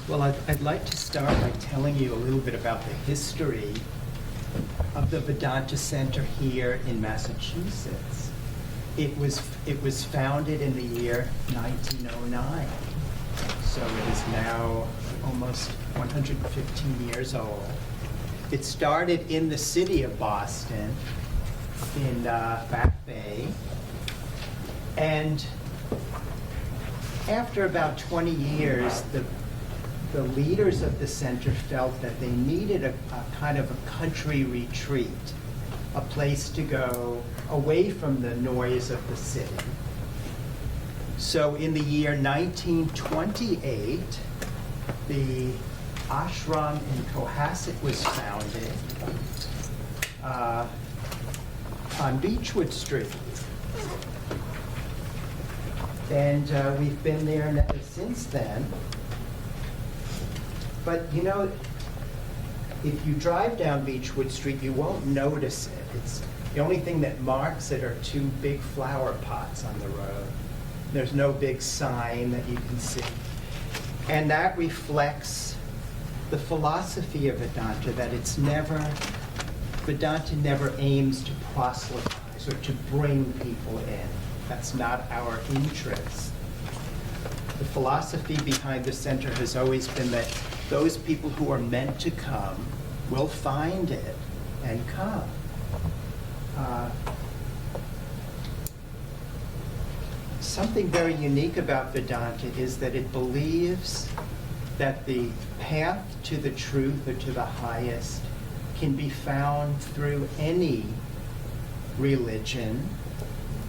Well, I'd like to start by telling you a little bit about the history of the Vedanta Center here in Massachusetts. It was founded in the year 1909, so it is now almost 115 years old. It started in the city of Boston, in Back Bay, and after about 20 years, the leaders of the center felt that they needed a kind of a country retreat, a place to go away from the noise of the city. So in the year 1928, the ashram in Cohasset was founded on Beechwood Street. And we've been there since then. But you know, if you drive down Beechwood Street, you won't notice it. It's the only thing that marks it are two big flower pots on the road. There's no big sign that you can see. And that reflects the philosophy of Vedanta, that Vedanta never aims to proselytize or to bring people in. That's not our interest. The philosophy behind the center has always been that those people who are meant to come will find it and come. Something very unique about Vedanta is that it believes that the path to the truth or to the highest can be found through any religion,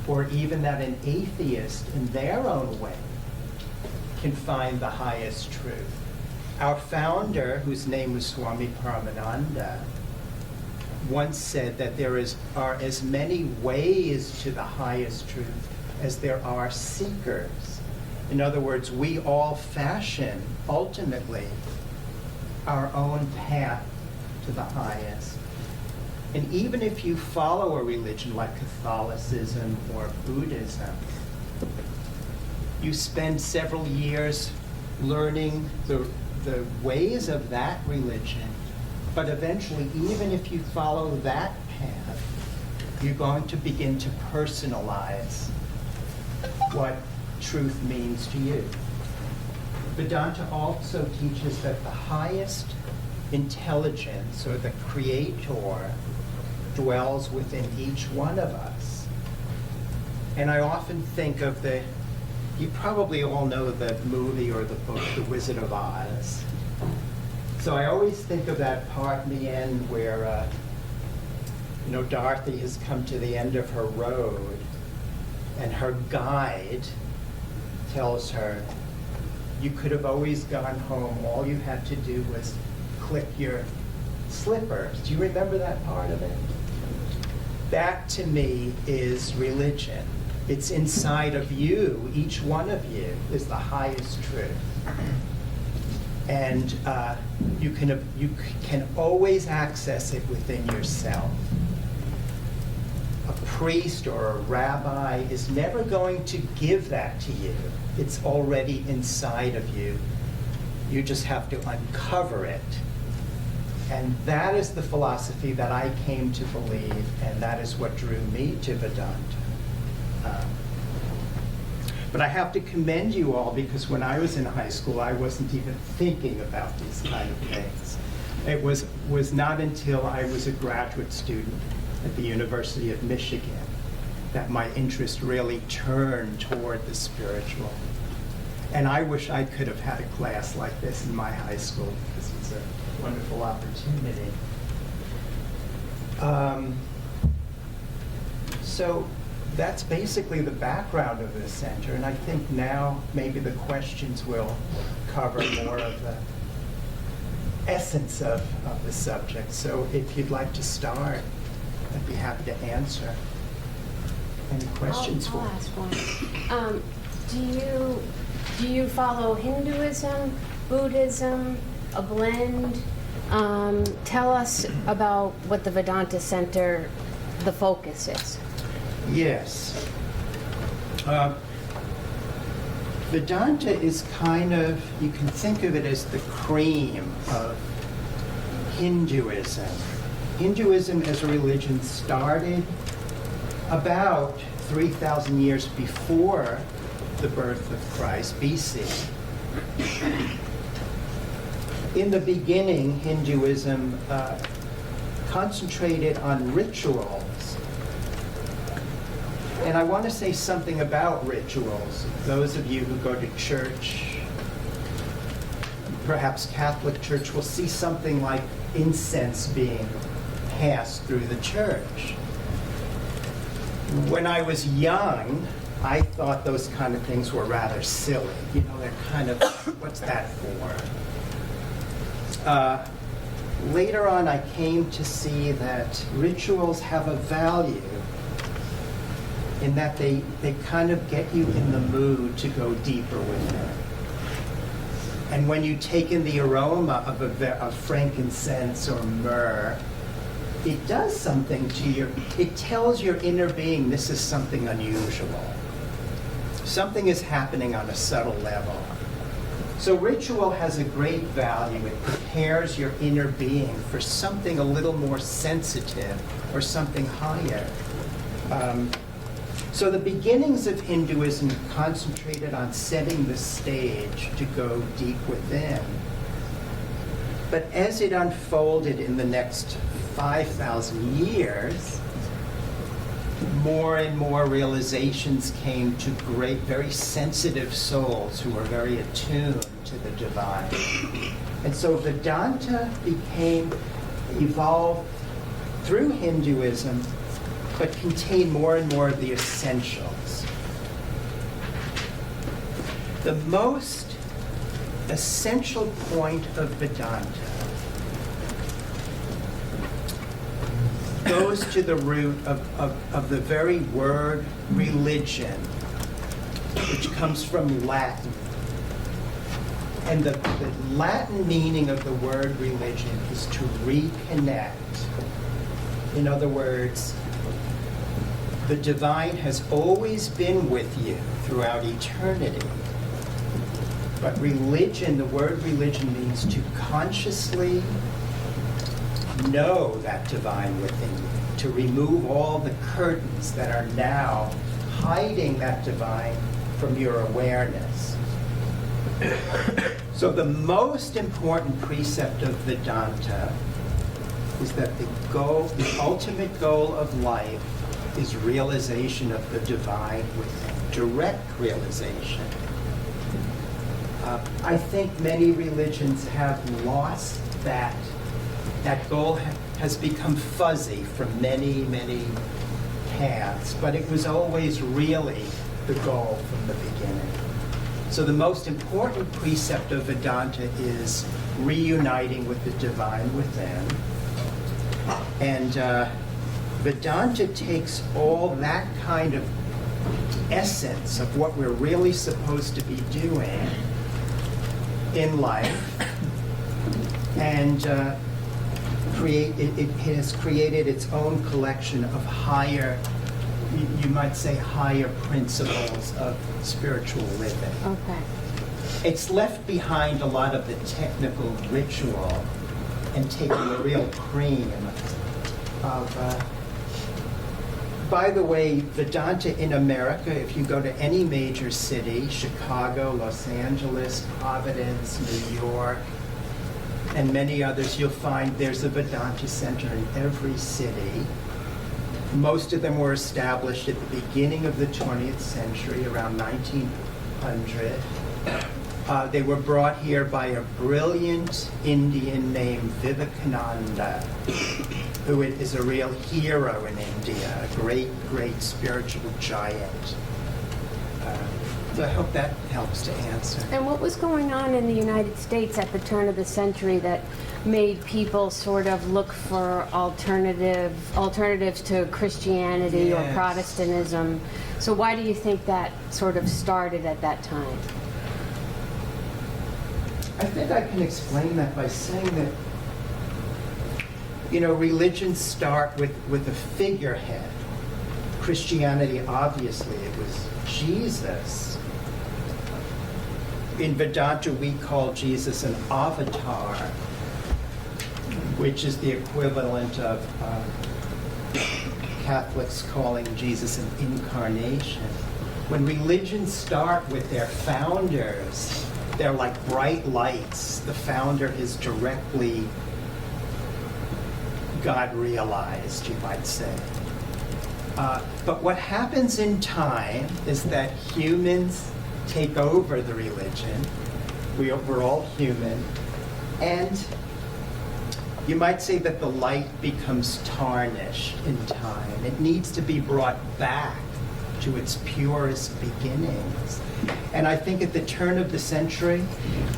or even that an atheist in their own way can find the highest truth. Our founder, whose name was Swami Paramananda, once said that there are as many ways to the highest truth as there are seekers. In other words, we all fashion, ultimately, our own path to the highest. And even if you follow a religion like Catholicism or Buddhism, you spend several years learning the ways of that religion, but eventually, even if you follow that path, you're going to begin to personalize what truth means to you. Vedanta also teaches that the highest intelligence, or the creator, dwells within each one of us. And I often think of you probably all know the movie or the book, The Wizard of Oz. So I always think of that part in the end where, Dorothy has come to the end of her road, and her guide tells her, you could have always gone home. All you had to do was click your slippers. Do you remember that part of it? That, to me, is religion. It's inside of you. Each one of you is the highest truth. And you can always access it within yourself. A priest or a rabbi is never going to give that to you. It's already inside of you. You just have to uncover it. And that is the philosophy that I came to believe, and that is what drew me to Vedanta. But I have to commend you all, because when I was in high school, I wasn't even thinking about these kind of things. It was not until I was a graduate student at the University of Michigan that my interest really turned toward the spiritual. And I wish I could have had a class like this in my high school, because it's a wonderful opportunity. So that's basically the background of this center, and I think now maybe the questions will cover more of the essence of the subject. So if you'd like to start, I'd be happy to answer any questions for you. I'll ask one. Do you follow Hinduism, Buddhism, a blend? Tell us about what the Vedanta Center, the focus is. Yes. Vedanta is kind of, you can think of it as the cream of Hinduism. Hinduism as a religion started about 3,000 years before the birth of Christ, BC. In the beginning, Hinduism concentrated on rituals. And I want to say something about rituals. Those of you who go to church, perhaps Catholic Church, will see something like incense being passed through the church. When I was young, I thought those kind of things were rather silly. You know, they're kind of, what's that for? Later on, I came to see that rituals have a value in that they kind of get you in the mood to go deeper with it. And when you take in the aroma of frankincense or myrrh, it does something to your, it tells your inner being this is something unusual. Something is happening on a subtle level. So ritual has a great value. It prepares your inner being for something a little more sensitive or something higher. So the beginnings of Hinduism concentrated on setting the stage to go deep within. But as it unfolded in the next 5,000 years, more and more realizations came to great, very sensitive souls who were very attuned to the divine. And so Vedanta evolved through Hinduism, but contained more and more of the essentials. The most essential point of Vedanta goes to the root of the very word religion, which comes from Latin. And the Latin meaning of the word religion is to reconnect. In other words, the divine has always been with you throughout eternity. But religion, the word religion means to consciously know that divine within you, to remove all the curtains that are now hiding that divine from your awareness. So the most important precept of Vedanta is that the ultimate goal of life is realization of the divine within, direct realization. I think many religions have lost that. That goal has become fuzzy from many, many paths, but it was always really the goal from the beginning. So the most important precept of Vedanta is reuniting with the divine within. And Vedanta takes all that kind of essence of what we're really supposed to be doing in life and it has created its own collection of higher, you might say higher principles of spiritual living. Okay. It's left behind a lot of the technical ritual and taking the real cream of by the way, Vedanta in America, if you go to any major city, Chicago, Los Angeles, Providence, New York, and many others, you'll find there's a Vedanta center in every city. Most of them were established at the beginning of the 20th century, around 1900. They were brought here by a brilliant Indian named Vivekananda, who is a real hero in India, a great, great spiritual giant. So I hope that helps to answer. And what was going on in the United States at the turn of the century that made people sort of look for alternatives to Christianity or Yes. Protestantism? So why do you think that sort of started at that time? I think I can explain that by saying that, you know, religions start with a figurehead. Christianity, obviously, it was Jesus. In Vedanta, we call Jesus an avatar, which is the equivalent of Catholics calling Jesus an incarnation. When religions start with their founders, they're like bright lights. The founder is directly God realized, you might say. But what happens in time is that humans take over the religion. We're all human. And you might say that the light becomes tarnished in time. It needs to be brought back to its purest beginnings. And I think at the turn of the century,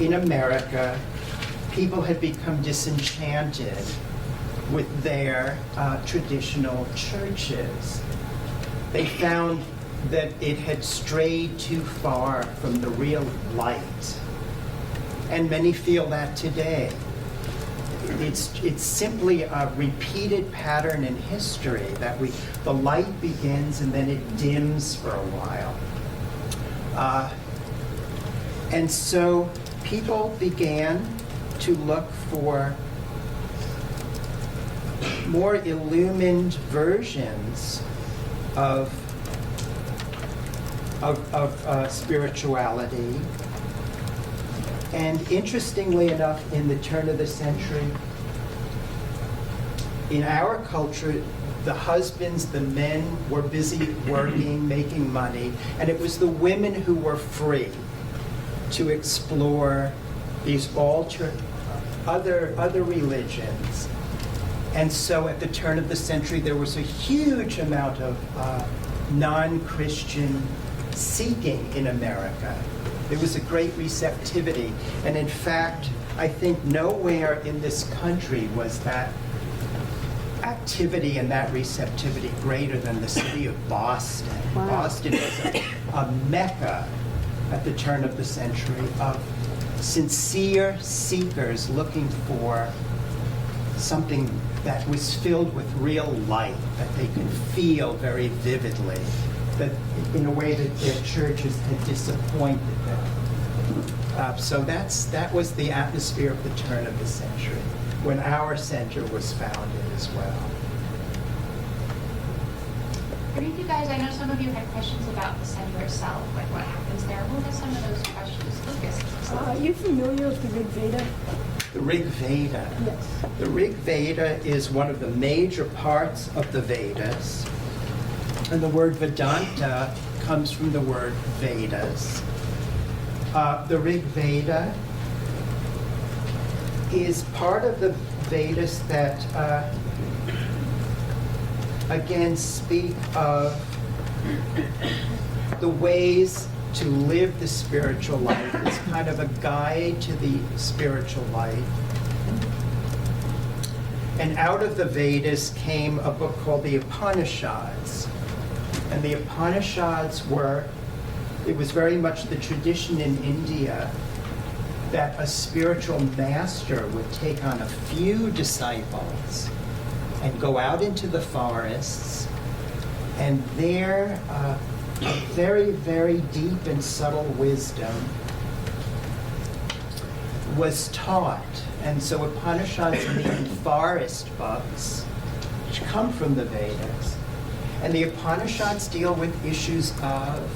in America, people had become disenchanted with their traditional churches. They found that it had strayed too far from the real light. And many feel that today. It's simply a repeated pattern in history that the light begins and then it dims for a while. And so people began to look for more illumined versions of spirituality. And interestingly enough, in the turn of the century, in our culture, the husbands, the men were busy working, making money, and it was the women who were free to explore these other religions. And so at the turn of the century, there was a huge amount of non-Christian seeking in America. There was a great receptivity. And in fact, I think nowhere in this country was that activity and that receptivity greater than the city of Boston. Wow. Boston was a mecca at the turn of the century of sincere seekers looking for something that was filled with real light, that they could feel very vividly, that in a way that their churches had disappointed them. So that was the atmosphere of the turn of the century, when our center was founded as well. Are you guys, I know some of you had questions about the center itself, like what happens there. What are some of those questions? Lucas? Are you familiar with the Rig Veda? The Rig Veda. Yes. The Rig Veda is one of the major parts of the Vedas. And the word Vedanta comes from the word Vedas. The Rig Veda is part of the Vedas that, again, speak of the ways to live the spiritual life. It's kind of a guide to the spiritual life. And out of the Vedas came a book called the Upanishads. And the Upanishads it was very much the tradition in India that a spiritual master would take on a few disciples and go out into the forests, and there a very, very deep and subtle wisdom was taught. And so Upanishads mean forest books, which come from the Vedas. And the Upanishads deal with issues of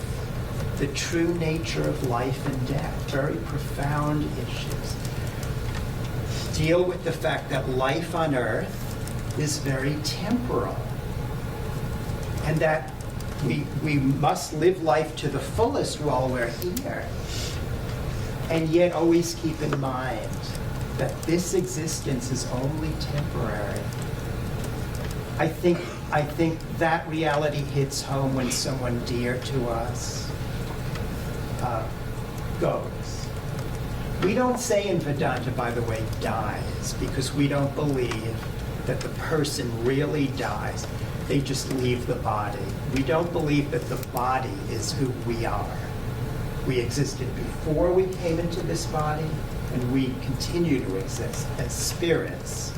the true nature of life and death, very profound issues. Deal with the fact that life on earth is very temporal, and that we must live life to the fullest while we're here, and yet always keep in mind that this existence is only temporary. I think that reality hits home when someone dear to us goes. We don't say in Vedanta, by the way, dies, because we don't believe that the person really dies. They just leave the body. We don't believe that the body is who we are. We existed before we came into this body, and we continue to exist as spirits.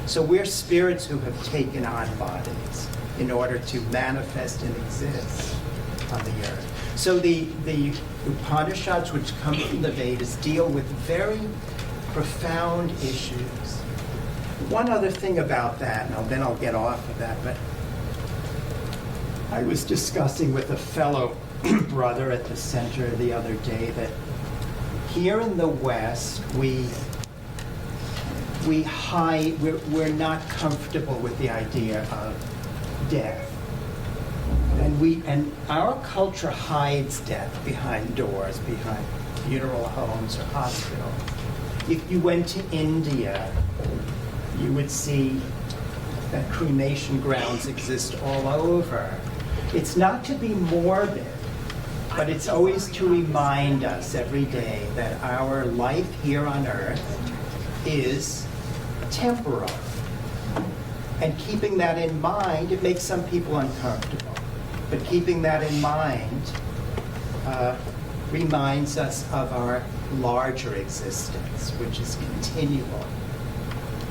So we're spirits who have taken on bodies in order to manifest and exist on the earth. So the Upanishads, which come from the Vedas, deal with very profound issues. One other thing about that, and then I'll get off of that, but I was discussing with a fellow brother at the center the other day that here in the West, we're not comfortable with the idea of death. And our culture hides death behind doors, behind funeral homes or hospitals. If you went to India, you would see that cremation grounds exist all over. It's not to be morbid, but it's always to remind us every day that our life here on earth is temporal. And keeping that in mind, it makes some people uncomfortable, but keeping that in mind reminds us of our larger existence, which is continual,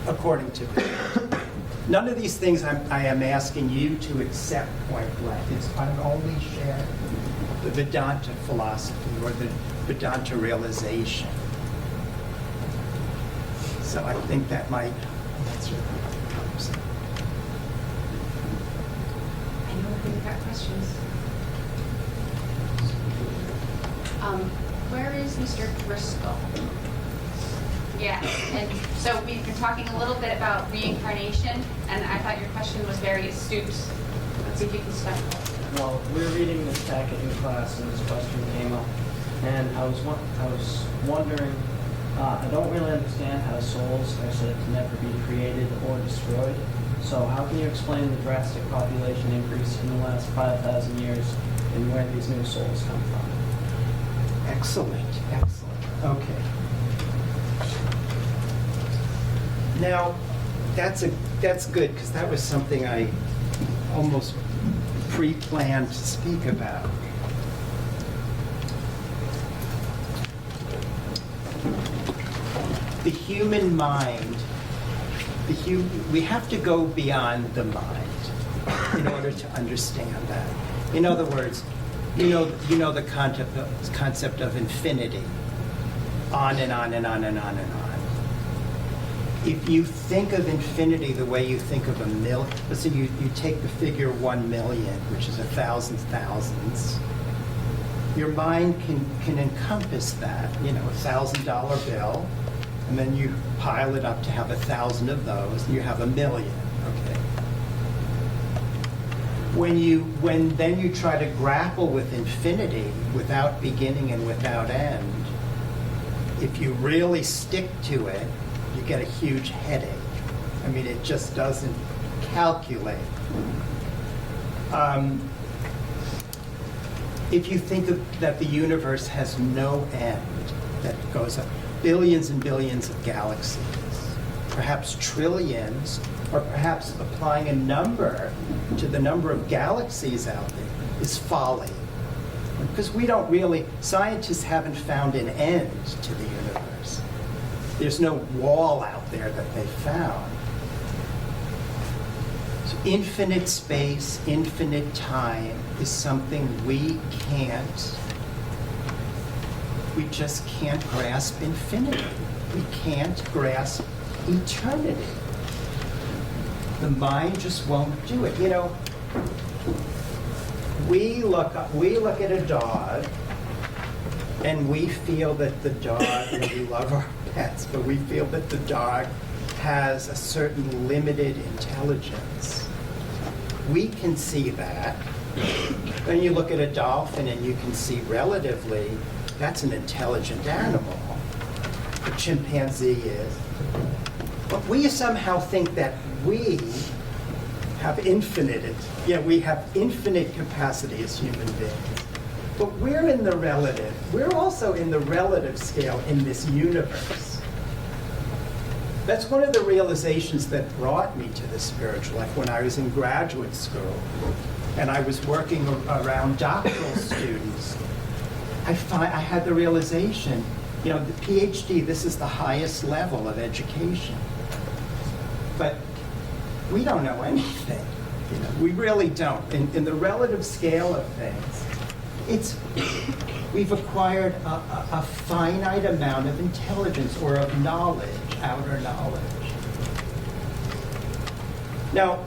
according to Buddha. None of these things I am asking you to accept point blank. I'm only sharing the Vedanta philosophy or the Vedanta realization. So I think that might answer the conversation. Anyone who's got questions? Where is Mr. Driscoll? Yeah, and so we've been talking a little bit about reincarnation, and I thought your question was very astute. Let's see if you can step up. Well, we were reading this packet in class, and this question came up, and I was wondering. I don't really understand how souls are said to never be created or destroyed. So how can you explain the drastic population increase in the last 5,000 years and where these new souls come from? Excellent, excellent. Okay. Now, that's good, because that was something I almost pre-planned to speak about. The human mind, we have to go beyond the mind in order to understand that. In other words, you know the concept of infinity, on and on and on and on and on. If you think of infinity the way you think of a million, let's say you take the figure 1 million, which is 1,000 thousands, your mind can encompass that, $1,000 bill, and then you pile it up to have 1,000 of those, and you have 1 million, okay? When then you try to grapple with infinity without beginning and without end, if you really stick to it, you get a huge headache. I mean, it just doesn't calculate. If you think that the universe has no end, that it goes up, billions and billions of galaxies, perhaps trillions, or perhaps applying a number to the number of galaxies out there is folly. Because scientists haven't found an end to the universe. There's no wall out there that they found. So infinite space, infinite time is something we just can't grasp infinity. We can't grasp eternity. The mind just won't do it. We look at a dog, and we feel that the dog, and we love our pets, but we feel that the dog has a certain limited intelligence. We can see that. Then you look at a dolphin, and you can see relatively, that's an intelligent animal. A chimpanzee is. But we somehow think that we have we have infinite capacity as human beings. But we're also in the relative scale in this universe. That's one of the realizations that brought me to the spiritual life when I was in graduate school and I was working around doctoral students. I had the realization, the PhD, this is the highest level of education. But we don't know anything. We really don't. In the relative scale of things, we've acquired a finite amount of intelligence or of knowledge, outer knowledge. Now,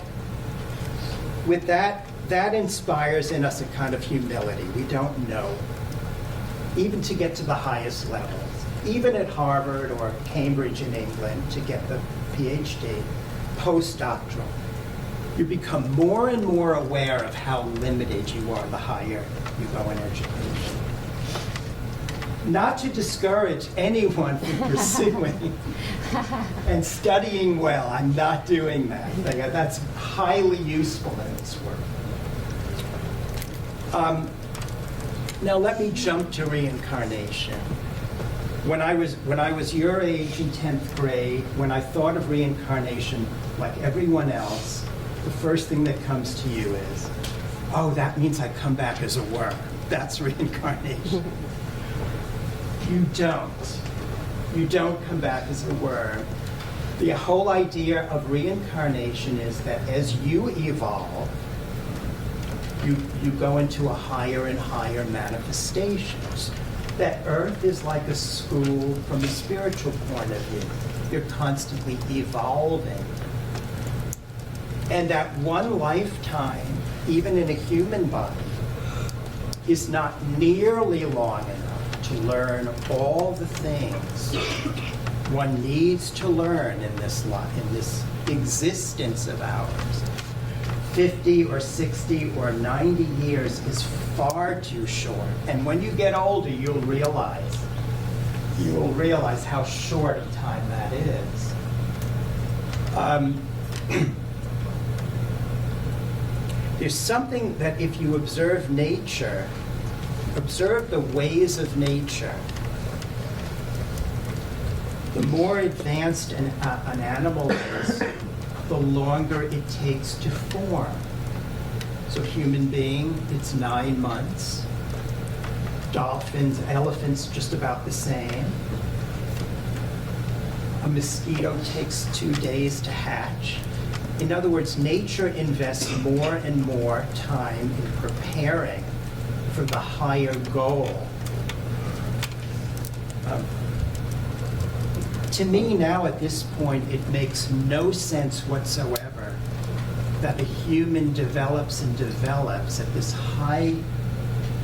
with that inspires in us a kind of humility. We don't know, even to get to the highest levels, even at Harvard or Cambridge in England to get the PhD, postdoctoral. You become more and more aware of how limited you are the higher you go in education. Not to discourage anyone from pursuing and studying well. I'm not doing that. That's highly useful in this work. Now let me jump to reincarnation. When I was your age in 10th grade, when I thought of reincarnation like everyone else, the first thing that comes to you is, oh, that means I come back as a worm. That's reincarnation. You don't. You don't come back as a worm. The whole idea of reincarnation is that as you evolve, you go into a higher and higher manifestations. That Earth is like a school from a spiritual point of view. You're constantly evolving. And that one lifetime, even in a human body, is not nearly long enough to learn all the things one needs to learn in this life, in this existence of ours. 50 or 60 or 90 years is far too short. And when you get older, you'll realize how short a time that is. There's something that if you observe nature, observe the ways of nature, the more advanced an animal is, the longer it takes to form. So human being, it's 9 months. Dolphins, elephants, just about the same. A mosquito takes 2 days to hatch. In other words, nature invests more and more time in preparing for the higher goal. To me now at this point, it makes no sense whatsoever that a human develops and develops at this high,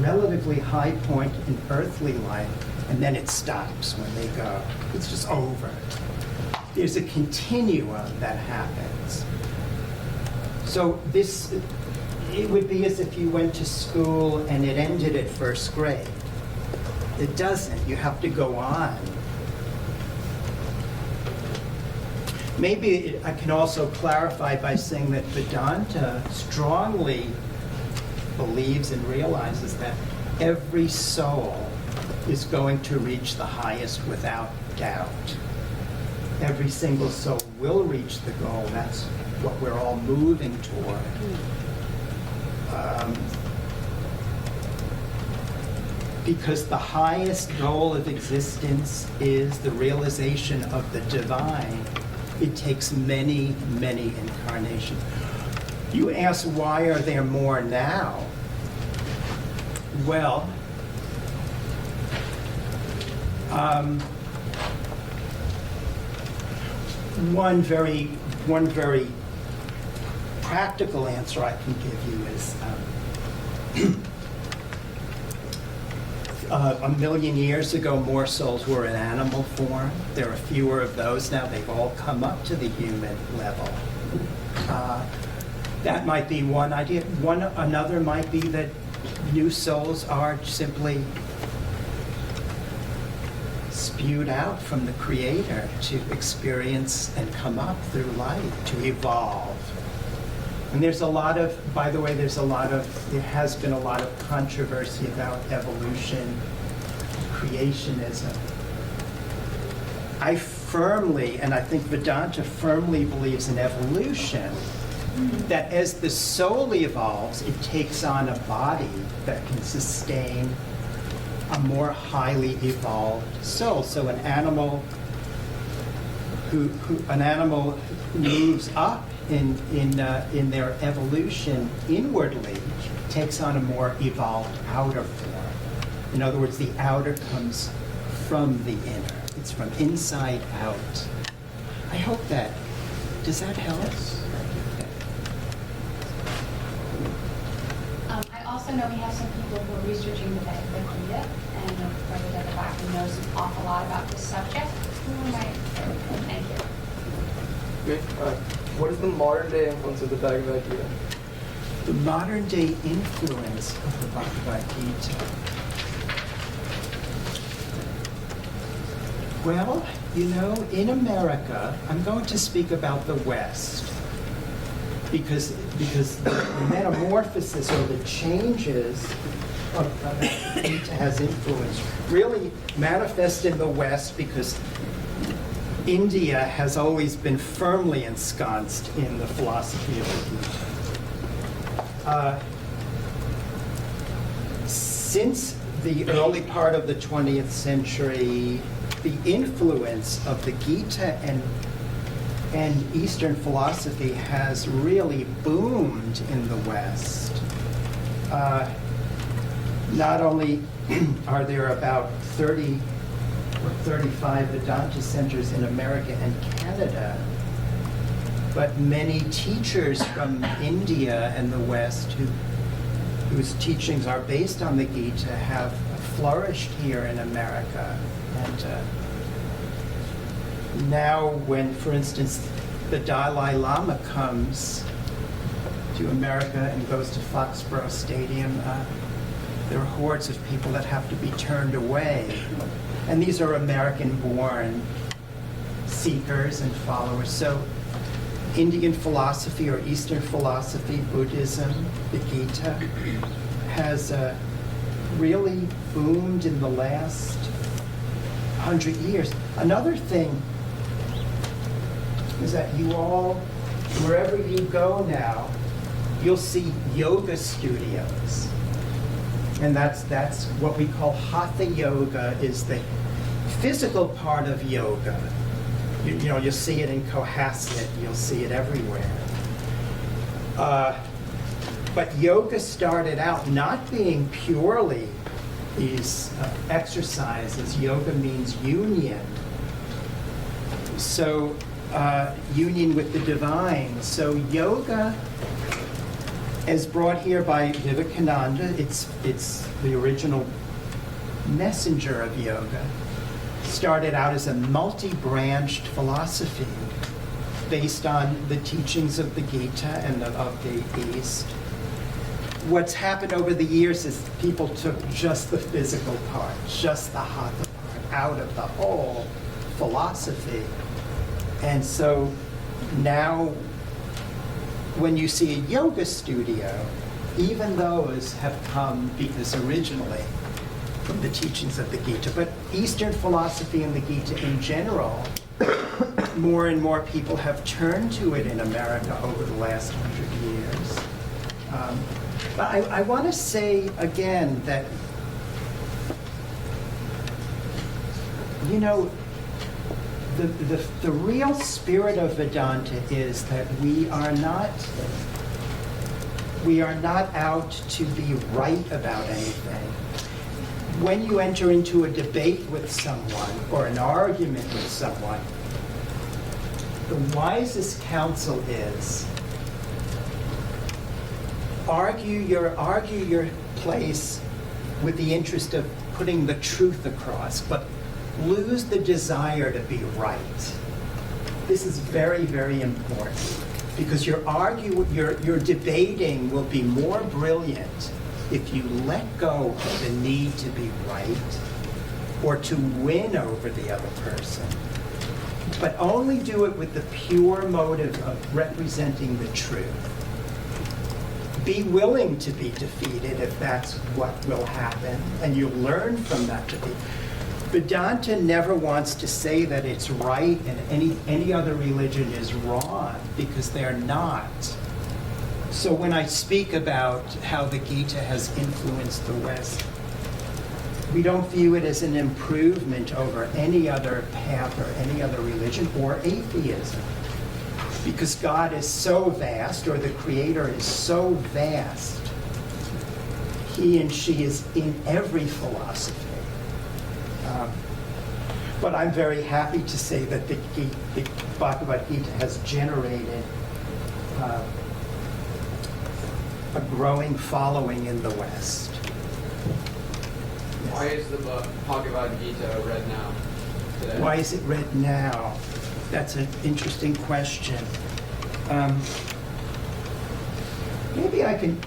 relatively high point in earthly life, and then it stops when they go. It's just over. There's a continuum that happens. So it would be as if you went to school and it ended at first grade. It doesn't. You have to go on. Maybe I can also clarify by saying that Vedanta strongly believes and realizes that every soul is going to reach the highest without doubt. Every single soul will reach the goal. That's what we're all moving toward. Because the highest goal of existence is the realization of the divine. It takes many, many incarnations. You ask, why are there more now? Well, one very practical answer I can give you is 1 million years ago, more souls were in animal form. There are fewer of those now. They've all come up to the human level. That might be one idea. Another might be that new souls are simply spewed out from the Creator to experience and come up through life, to evolve. And there's a lot of, by the way, there has been a lot of controversy about evolution, creationism. I firmly, and I think Vedanta firmly believes in evolution, that as the soul evolves, it takes on a body that can sustain a more highly evolved soul. So an animal who moves up in their evolution inwardly takes on a more evolved outer form. In other words, the outer comes from the inner. It's from inside out. I hope that, does that help? I also know we have some people who are researching the Devbhakta, and I know Brother Devbhakta knows an awful lot about this subject. Who am I? Thank you. Great. What is the modern day influence of the Bhagavad Gita? The modern day influence of the Bhagavad Gita. Well, you know, in America, I'm going to speak about the West, because the metamorphosis or the changes of the Gita has influence really manifest in the West, because India has always been firmly ensconced in the philosophy of the Gita. Since the early part of the 20th century, the influence of the Gita and Eastern philosophy has really boomed in the West. Not only are there about 30 or 35 Vedanta centers in America and Canada, but many teachers from India and the West whose teachings are based on the Gita have flourished here in America. And now when, for instance, the Dalai Lama comes to America and goes to Foxborough Stadium, there are hordes of people that have to be turned away. And these are American-born seekers and followers. So Indian philosophy or Eastern philosophy, Buddhism, the Gita, has really boomed in the last 100 years. Another thing is that you all, wherever you go now, you'll see yoga studios. And that's what we call Hatha Yoga, is the physical part of yoga. You know, you'll see it in Cohasset, you'll see it everywhere. But yoga started out not being purely these exercises. Yoga means union. So union with the divine. So yoga is brought here by Vivekananda. It's the original messenger of yoga. Started out as a multi-branched philosophy based on the teachings of the Gita and of the East. What's happened over the years is people took just the physical part, just the hatha part, out of the whole philosophy. And so now when you see a yoga studio, even those have come because originally from the teachings of the Gita. But Eastern philosophy and the Gita in general, more and more people have turned to it in America over the last 100 years. But I want to say again that, you know, the real spirit of Vedanta is that we are not out to be right about anything. When you enter into a debate with someone or an argument with someone, the wisest counsel is argue your place with the interest of putting the truth across, but lose the desire to be right. This is very, very important, because your debating will be more brilliant if you let go of the need to be right or to win over the other person, but only do it with the pure motive of representing the truth. Be willing to be defeated if that's what will happen, and you learn from that defeat. Vedanta never wants to say that it's right and any other religion is wrong, because they're not. So when I speak about how the Gita has influenced the West, we don't view it as an improvement over any other path or any other religion or atheism. Because God is so vast, or the Creator is so vast, he and she is in every philosophy. But I'm very happy to say that the Bhagavad Gita has generated a growing following in the West. Why is the Bhagavad Gita read now today? Why is it read now? That's an interesting question. Maybe I can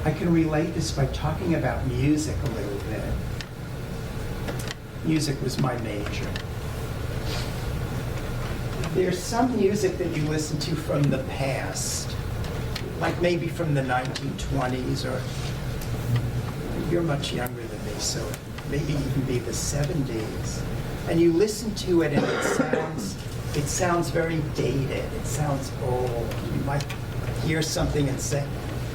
I can relate this by talking about music a little bit. Music was my major. There's some music that you listen to from the past, like maybe from the 1920s, or you're much younger than me, so maybe even be the 70s. And you listen to it and it sounds very dated. It sounds old. You might hear something and say,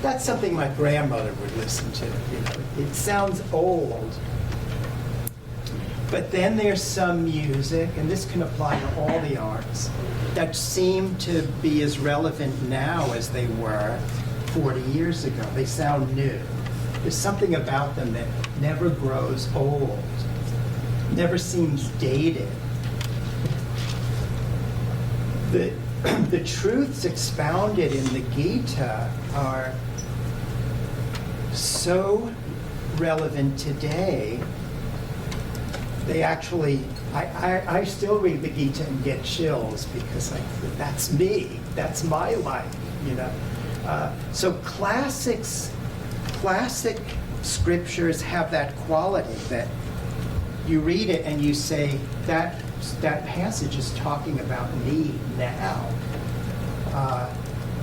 that's something my grandmother would listen to. You know, it sounds old. But then there's some music, and this can apply to all the arts, that seem to be as relevant now as they were 40 years ago. They sound new. There's something about them that never grows old, never seems dated. The truths expounded in the Gita are so relevant today. They actually, I still read the Gita and get chills because that's me, that's my life, you know. So classic scriptures have that quality that you read it and you say, that passage is talking about me now.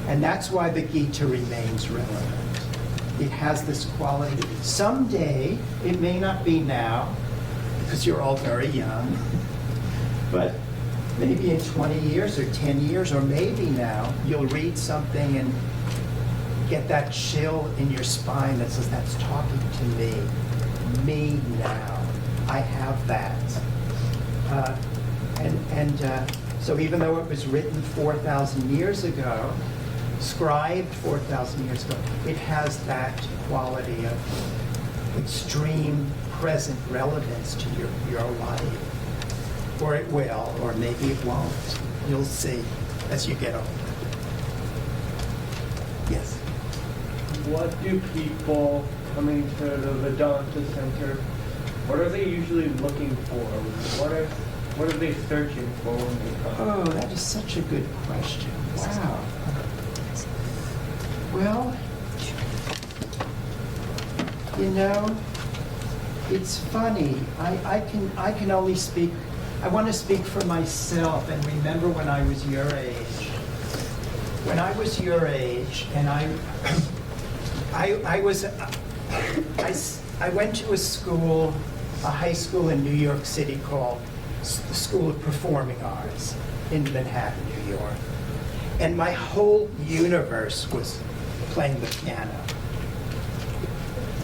And that's why the Gita remains relevant. It has this quality. Someday, it may not be now, because you're all very young, but maybe in 20 years or 10 years, or maybe now, you'll read something and get that chill in your spine that says, that's talking to me now. I have that. So even though it was written 4,000 years ago, scribed 4,000 years ago, it has that quality of extreme present relevance to your life. Or it will, or maybe it won't. You'll see as you get older. Yes? What do people coming to the Vedanta Center, what are they usually looking for? What are they searching for when they come? Oh, that is such a good question. Wow. Well, you know, it's funny. I can only speak. I want to speak for myself and remember when I was your age. When I was your age, and I went to a school, a high school in New York City called the School of Performing Arts in Manhattan, New York. And my whole universe was playing the piano.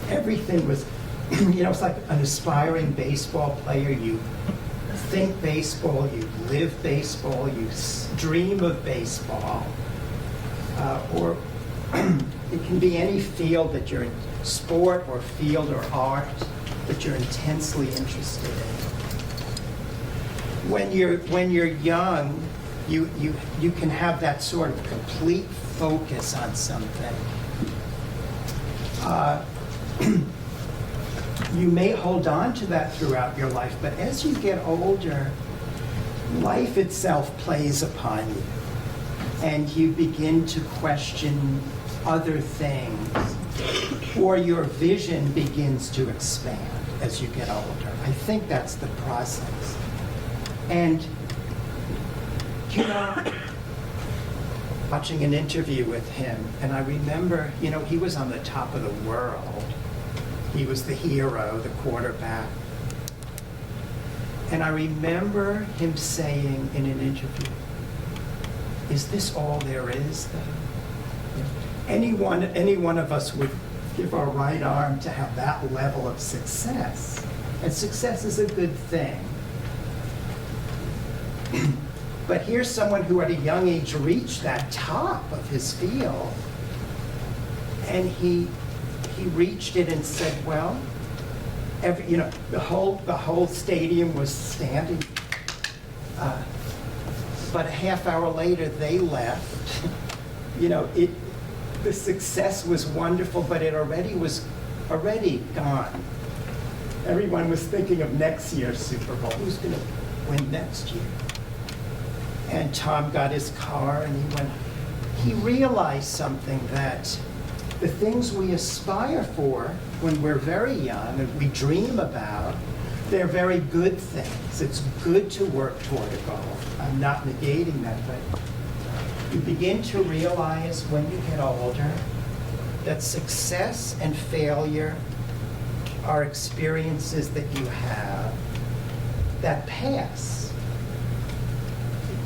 Everything was, you know, it's like an aspiring baseball player. You think baseball, you live baseball, you dream of baseball. Or it can be any field that you're in, sport or field or art that you're intensely interested in. When you're young, you can have that sort of complete focus on something. You may hold on to that throughout your life, but as you get older, life itself plays upon you, and you begin to question other things, or your vision begins to expand as you get older. I think that's the process. And, you know, watching an interview with him, and I remember, you know, he was on the top of the world. He was the hero, the quarterback. And I remember him saying in an interview, is this all there is, though? Any one of us would give our right arm to have that level of success. And success is a good thing. But here's someone who at a young age reached that top of his field, and he he reached it and said, well, the whole stadium was standing. But a half hour later, they left. The success was wonderful, but it was already gone. Everyone was thinking of next year's Super Bowl. Who's going to win next year? And Tom got his car and he realized something, that the things we aspire for when we're very young and we dream about, they're very good things. It's good to work toward a goal. I'm not negating that, but you begin to realize when you get older that success and failure are experiences that you have that pass.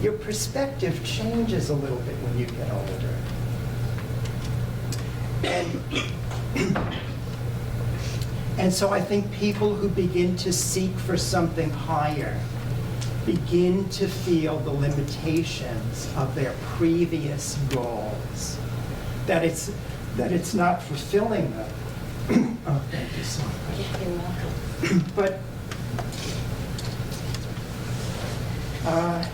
Your perspective changes a little bit when you get older. And so I think people who begin to seek for something higher begin to feel the limitations of their previous goals, that it's not fulfilling them. Oh, thank you so much. You're welcome. But I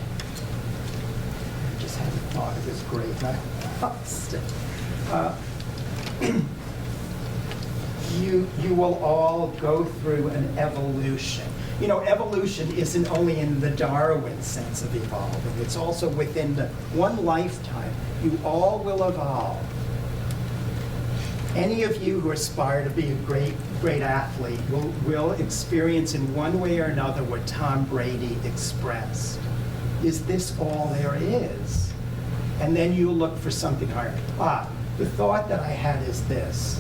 just had a thought. It was great. and I lost it. You will all go through an evolution. Evolution isn't only in the Darwin sense of evolving. It's also within the one lifetime. You all will evolve. Any of you who aspire to be a great athlete will experience in one way or another what Tom Brady expressed. Is this all there is? And then you look for something higher. The thought that I had is this.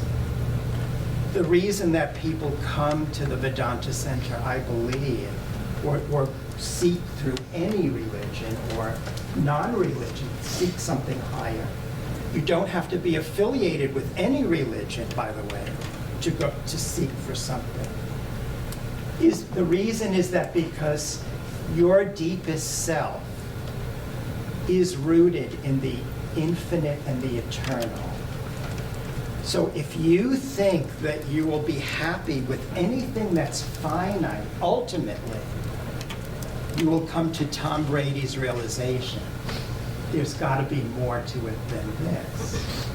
The reason that people come to the Vedanta Center, I believe, or seek through any religion or non-religion, seek something higher. You don't have to be affiliated with any religion, by the way, to seek for something. The reason is that because your deepest self is rooted in the infinite and the eternal. So if you think that you will be happy with anything that's finite, ultimately, you will come to Tom Brady's realization. There's got to be more to it than this.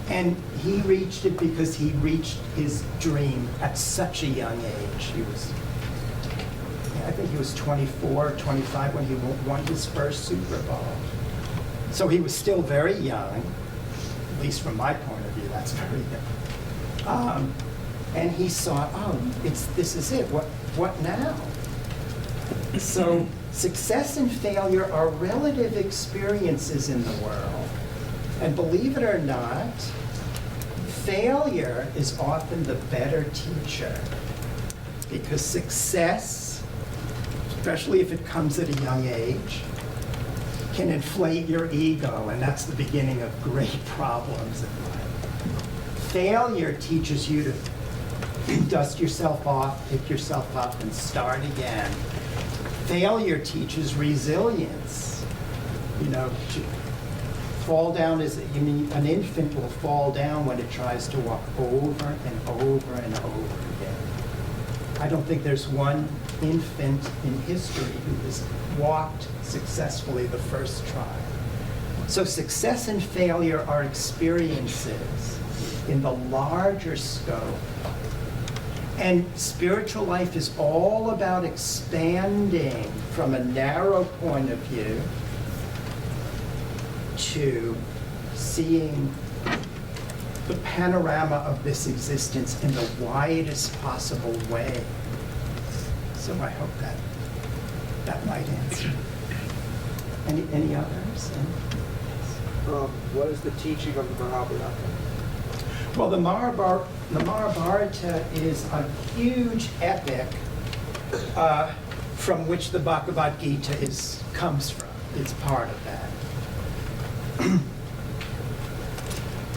And he reached it because he reached his dream at such a young age. I think he was 24 or 25 when he won his first Super Bowl. So he was still very young, at least from my point of view, that's very young. And he saw, this is it, what now? So success and failure are relative experiences in the world. And believe it or not, failure is often the better teacher, because success, especially if it comes at a young age, can inflate your ego, and that's the beginning of great problems in life. Failure teaches you to dust yourself off, pick yourself up, and start again. Failure teaches resilience. Fall down an infant will fall down when it tries to walk over and over and over again. I don't think there's one infant in history who has walked successfully the first try. So success and failure are experiences in the larger scope. And spiritual life is all about expanding from a narrow point of view to seeing the panorama of this existence in the widest possible way. So I hope that might answer. Any others? What is the teaching of the Mahabharata? Well, the Mahabharata is a huge epic from which the Bhagavad Gita comes from. It's part of that.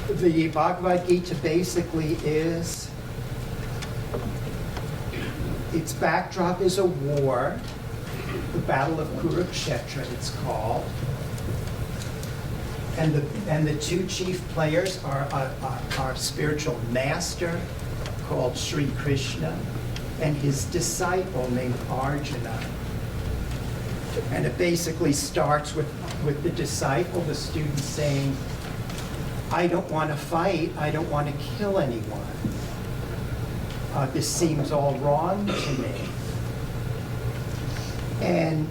The Bhagavad Gita basically is, its backdrop is a war, the Battle of Kurukshetra it's called. And the two chief players are our spiritual master, called Sri Krishna, and his disciple named Arjuna. And it basically starts with the disciple, the student, saying, I don't want to fight, I don't want to kill anyone. This seems all wrong to me. And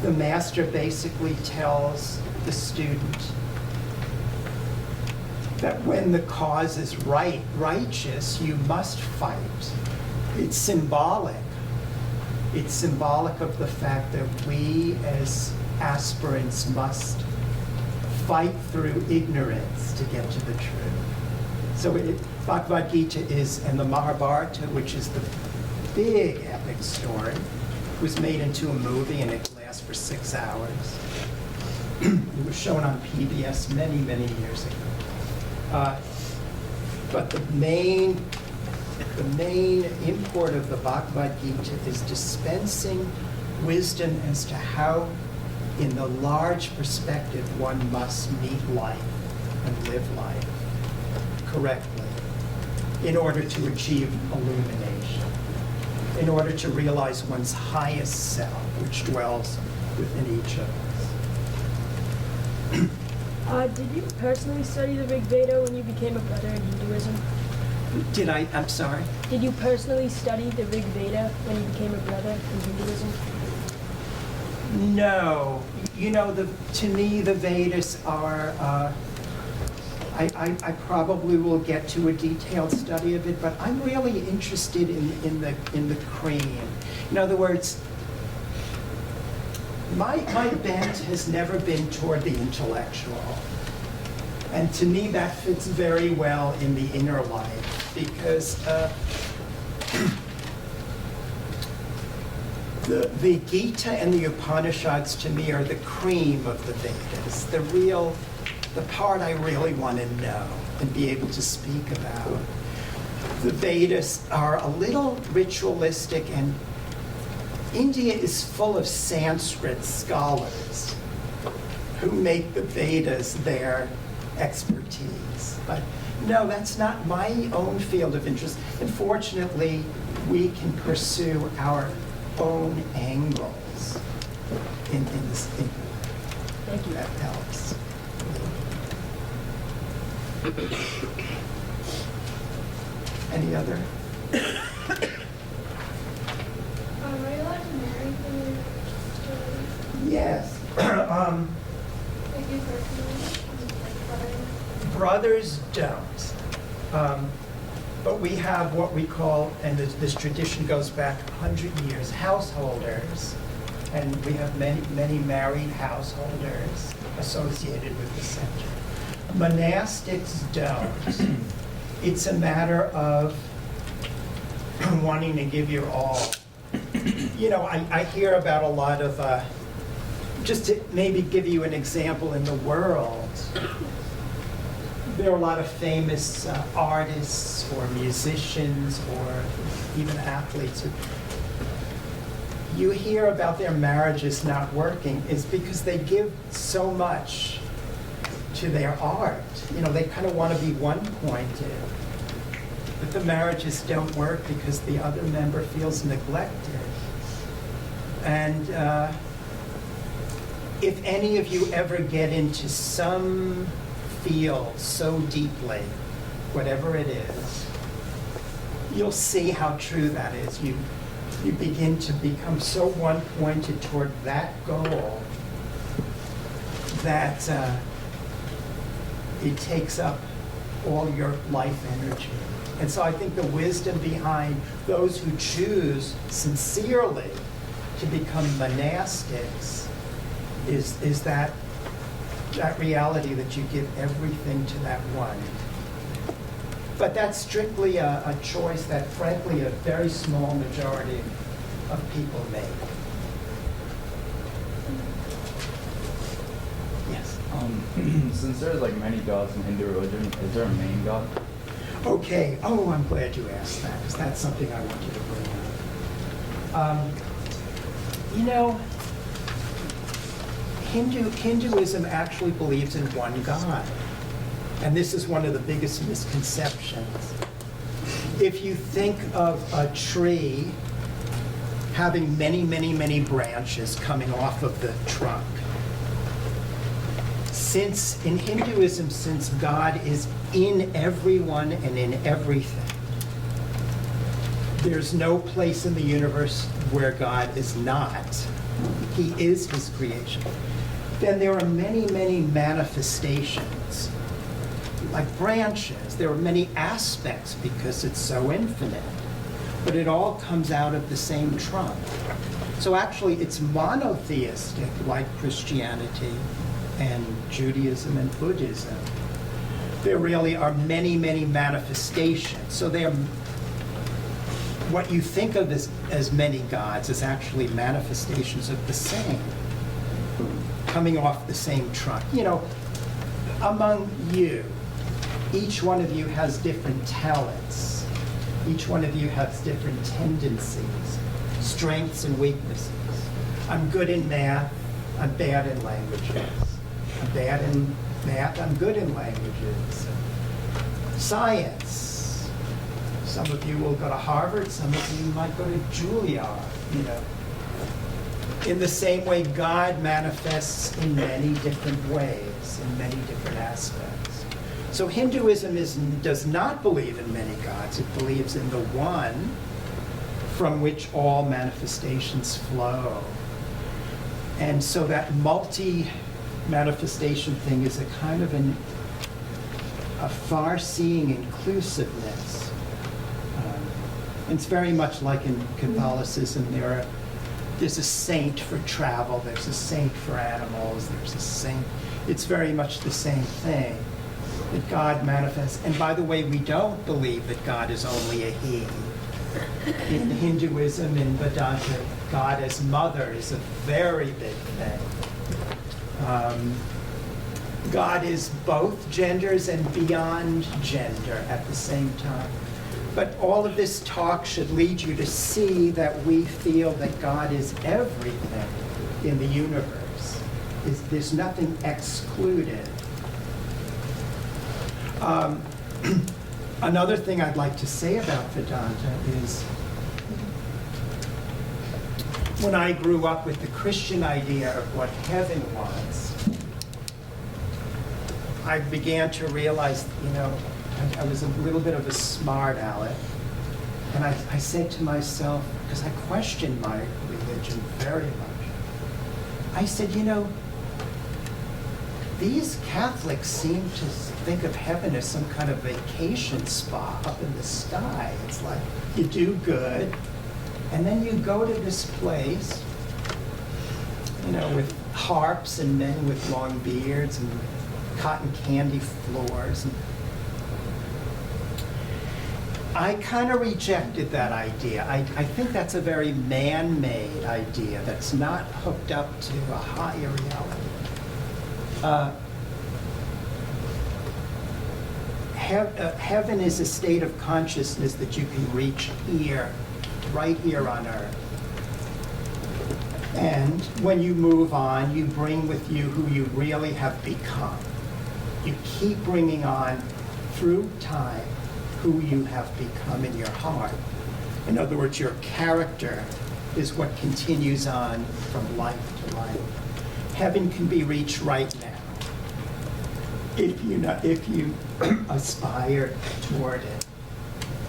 the master basically tells the student that when the cause is righteous, you must fight. It's symbolic. It's symbolic of the fact that we as aspirants must fight through ignorance to get to the truth. So Bhagavad Gita is, and the Mahabharata, which is the big epic story, was made into a movie and it lasts for 6 hours. It was shown on PBS many, many years ago. But the main import of the Bhagavad Gita is dispensing wisdom as to how, in the large perspective, one must meet life and live life correctly in order to achieve illumination, in order to realize one's highest self, which dwells within each of us. Did you personally study the Rig Veda when you became a brother in Hinduism? I'm sorry? Did you personally study the Rig Veda when you became a brother in Hinduism? No. You know, to me, the Vedas are, I probably will get to a detailed study of it, but I'm really interested in the cream. In other words, my bent has never been toward the intellectual. And to me, that fits very well in the inner life, because the Gita and the Upanishads, to me, are the cream of the Vedas, the part I really want to know and be able to speak about. The Vedas are a little ritualistic, and India is full of Sanskrit scholars who make the Vedas their expertise. But no, that's not my own field of interest. And fortunately, we can pursue our own angles in this. Thank you. That helps. Any other? Are you allowed to marry through children? Yes. Like you personally? Like Brothers don't. But we have what we call, and this tradition goes back 100 years, householders. And we have many married householders associated with the center. Monastics don't. It's a matter of wanting to give your all. You know, I hear about a lot of, just to maybe give you an example in the world, there are a lot of famous artists or musicians or even athletes. You hear about their marriages not working is because they give so much to their art. You know, they kind of want to be one-pointed. But the marriages don't work because the other member feels neglected. And if any of you ever get into some field so deeply, whatever it is, you'll see how true that is. You begin to become so one-pointed toward that goal that it takes up all your life energy. And so I think the wisdom behind those who choose sincerely to become monastics is that reality that you give everything to that one. But that's strictly a choice that, frankly, a very small majority of people make. Yes? Since there's like many gods in Hindu religion, is there a main god? Okay. Oh, I'm glad you asked that, because that's something I want you to bring up. You know, Hinduism actually believes in one God. And this is one of the biggest misconceptions. If you think of a tree having many, many, many branches coming off of the trunk, in Hinduism, since God is in everyone and in everything, there's no place in the universe where God is not. He is his creation. Then there are many, many manifestations, like branches. There are many aspects because it's so infinite. But it all comes out of the same trunk. So actually, it's monotheistic, like Christianity and Judaism and Buddhism. There really are many, many manifestations. So they're what you think of as many gods is actually manifestations of the same, coming off the same trunk. You know, among you, each one of you has different talents. Each one of you has different tendencies, strengths and weaknesses. I'm good in math, I'm bad in languages. I'm bad in math, I'm good in languages. Science. Some of you will go to Harvard, some of you might go to Juilliard, you know. In the same way, God manifests in many different ways, in many different aspects. So Hinduism does not believe in many gods. It believes in the one from which all manifestations flow. And so that multi-manifestation thing is a kind of a far-seeing inclusiveness. It's very much like in Catholicism. There's a saint for travel, there's a saint for animals, there's a saint. It's very much the same thing, that God manifests. And by the way, we don't believe that God is only a he. In Hinduism, in Vedanta, God as mother is a very big thing. God is both genders and beyond gender at the same time. But all of this talk should lead you to see that we feel that God is everything in the universe. There's nothing excluded. Another thing I'd like to say about Vedanta is when I grew up with the Christian idea of what heaven was, I began to realize, you know, I was a little bit of a smart aleck, and I said to myself, because I questioned my religion very much, I said, you know, these Catholics seem to think of heaven as some kind of vacation spot up in the sky. It's like you do good, and then you go to this place, you know, with harps and men with long beards and cotton candy floors. And I kind of rejected that idea. I think that's a very man-made idea that's not hooked up to a higher reality. Heaven is a state of consciousness that you can reach here, right here on earth. And when you move on, you bring with you who you really have become. You keep bringing on through time who you have become in your heart. In other words, your character is what continues on from life to life. Heaven can be reached right now if you aspire toward it.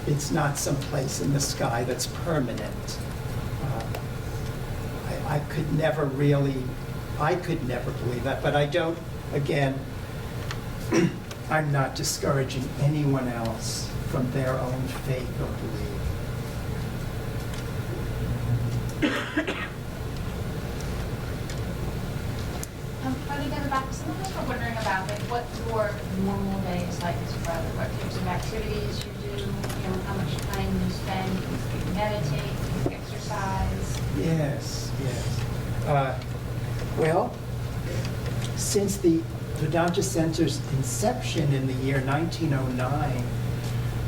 It's not some place in the sky that's permanent. I could never believe that, but I don't, again, I'm not discouraging anyone else from their own faith or belief. Funny Devbhakta, some of us were wondering about like what your normal day is like as a brother, what types of activities you do, you know, how much time you spend, do you meditate, do you exercise? Yes. Well, since the Vedanta Center's inception in the year 1909,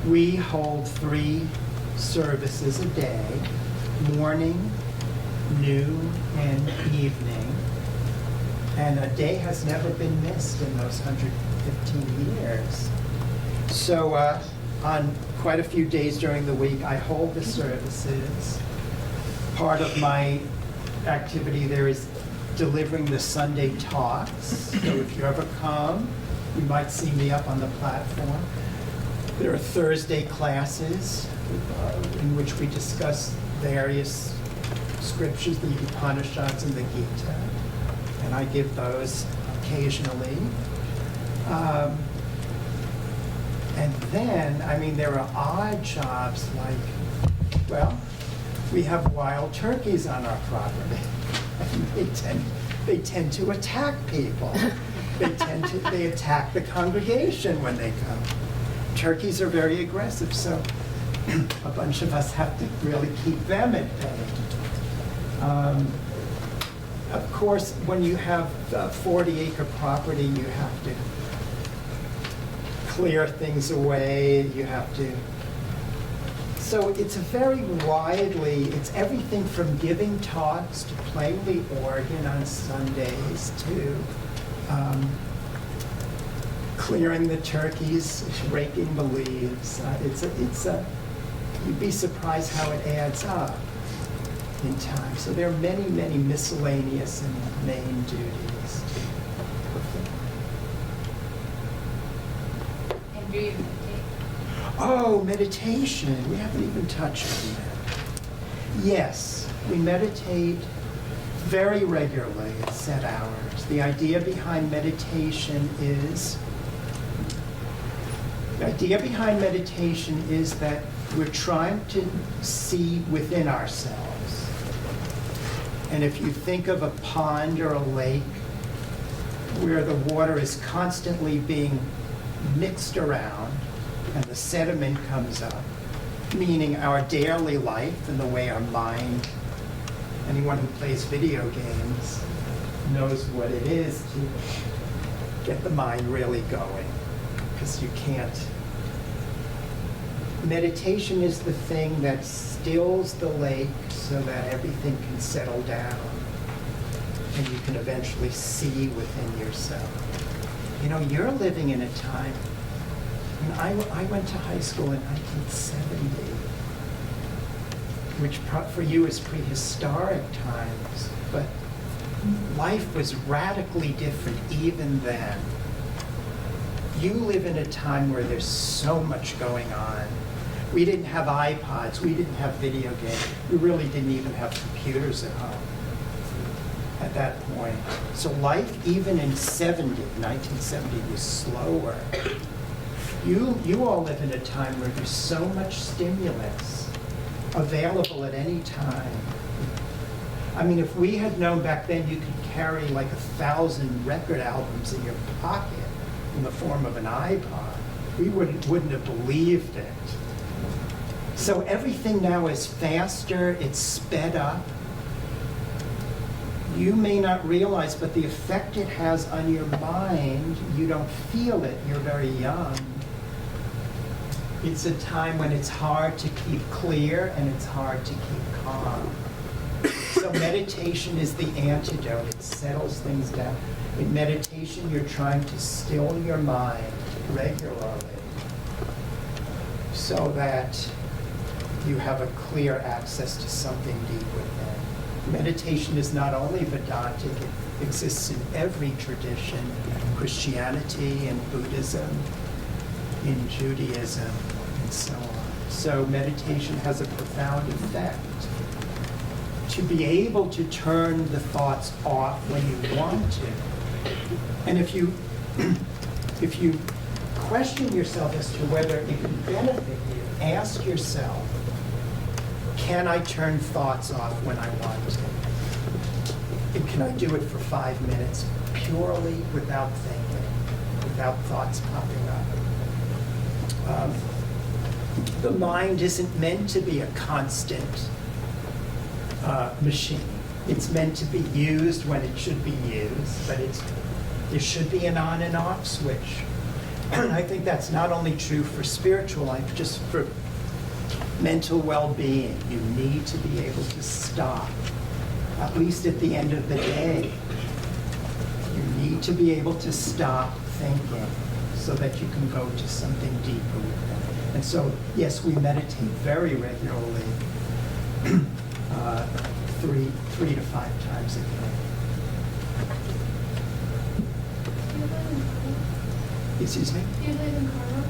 we hold 3 services a day, morning, noon, and evening. And a day has never been missed in those 115 years. So on quite a few days during the week, I hold the services. Part of my activity there is delivering the Sunday talks. So if you ever come, you might see me up on the platform. There are Thursday classes in which we discuss various scriptures, the Upanishads and the Gita, and I give those occasionally. And then, I mean, there are odd jobs like, well, we have wild turkeys on our property. And they tend to attack people. They attack the congregation when they come. Turkeys are very aggressive, so a bunch of us have to really keep them at bay. Of course, when you have a 40-acre property, you have to clear things away, you have to... So it's a very widely, it's everything from giving talks to playing the organ on Sundays to clearing the turkeys, raking the leaves. You'd be surprised how it adds up in time. So there are many, many miscellaneous and main duties. And do you meditate? Oh, meditation. We haven't even touched on that. Yes, we meditate very regularly at set hours. The idea behind meditation is that we're trying to see within ourselves. And if you think of a pond or a lake where the water is constantly being mixed around and the sediment comes up, meaning our daily life and the way our mind, anyone who plays video games knows what it is to get the mind really going, because you can't. Meditation is the thing that stills the lake so that everything can settle down and you can eventually see within yourself. You know, you're living in a time, I went to high school in 1970, which for you is prehistoric times, but life was radically different even then. You live in a time where there's so much going on. We didn't have iPods, we didn't have video games, we really didn't even have computers at home at that point. So life even in 1970 was slower. You all live in a time where there's so much stimulus available at any time. I mean, if we had known back then you could carry like 1,000 record albums in your pocket in the form of an iPod, we wouldn't have believed it. So everything now is faster, it's sped up. You may not realize, but the effect it has on your mind, you don't feel it, you're very young. It's a time when it's hard to keep clear and it's hard to keep calm. So meditation is the antidote. It settles things down. In meditation, you're trying to still your mind regularly so that you have a clear access to something deep within. Meditation is not only Vedantic, it exists in every tradition, Christianity and Buddhism, in Judaism, and so on. So meditation has a profound effect. To be able to turn the thoughts off when you want to. And if you question yourself as to whether it can benefit you, ask yourself, can I turn thoughts off when I want to? And can I do it for 5 minutes purely without thinking, without thoughts popping up? The mind isn't meant to be a constant machine. It's meant to be used when it should be used, but there should be an on and off switch. And I think that's not only true for spiritual life, just for mental well-being. You need to be able to stop, at least at the end of the day. need to be able to stop thinking so that you can go to something deeper with them. And so, yes, we meditate very regularly, 3 to 5 times a day. Do you believe in karma? Excuse me? Do you believe in karma?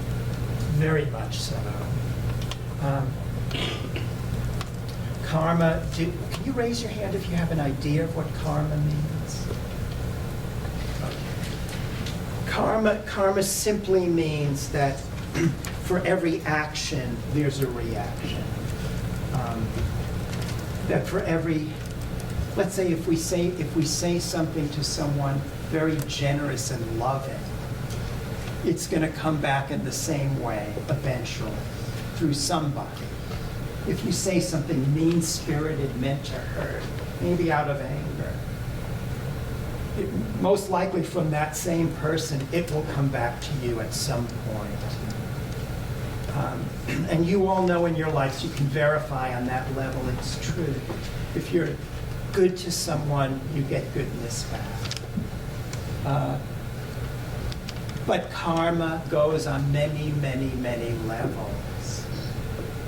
Very much so. Karma, can you raise your hand if you have an idea of what karma means? Karma simply means that for every action, there's a reaction. That for every, let's say if we say something to someone very generous and loving, it's going to come back in the same way eventually through somebody. If you say something mean-spirited, meant to hurt, maybe out of anger, most likely from that same person, it will come back to you at some point. And you all know in your lives, you can verify on that level it's true. If you're good to someone, you get goodness back. But karma goes on many, many, many levels.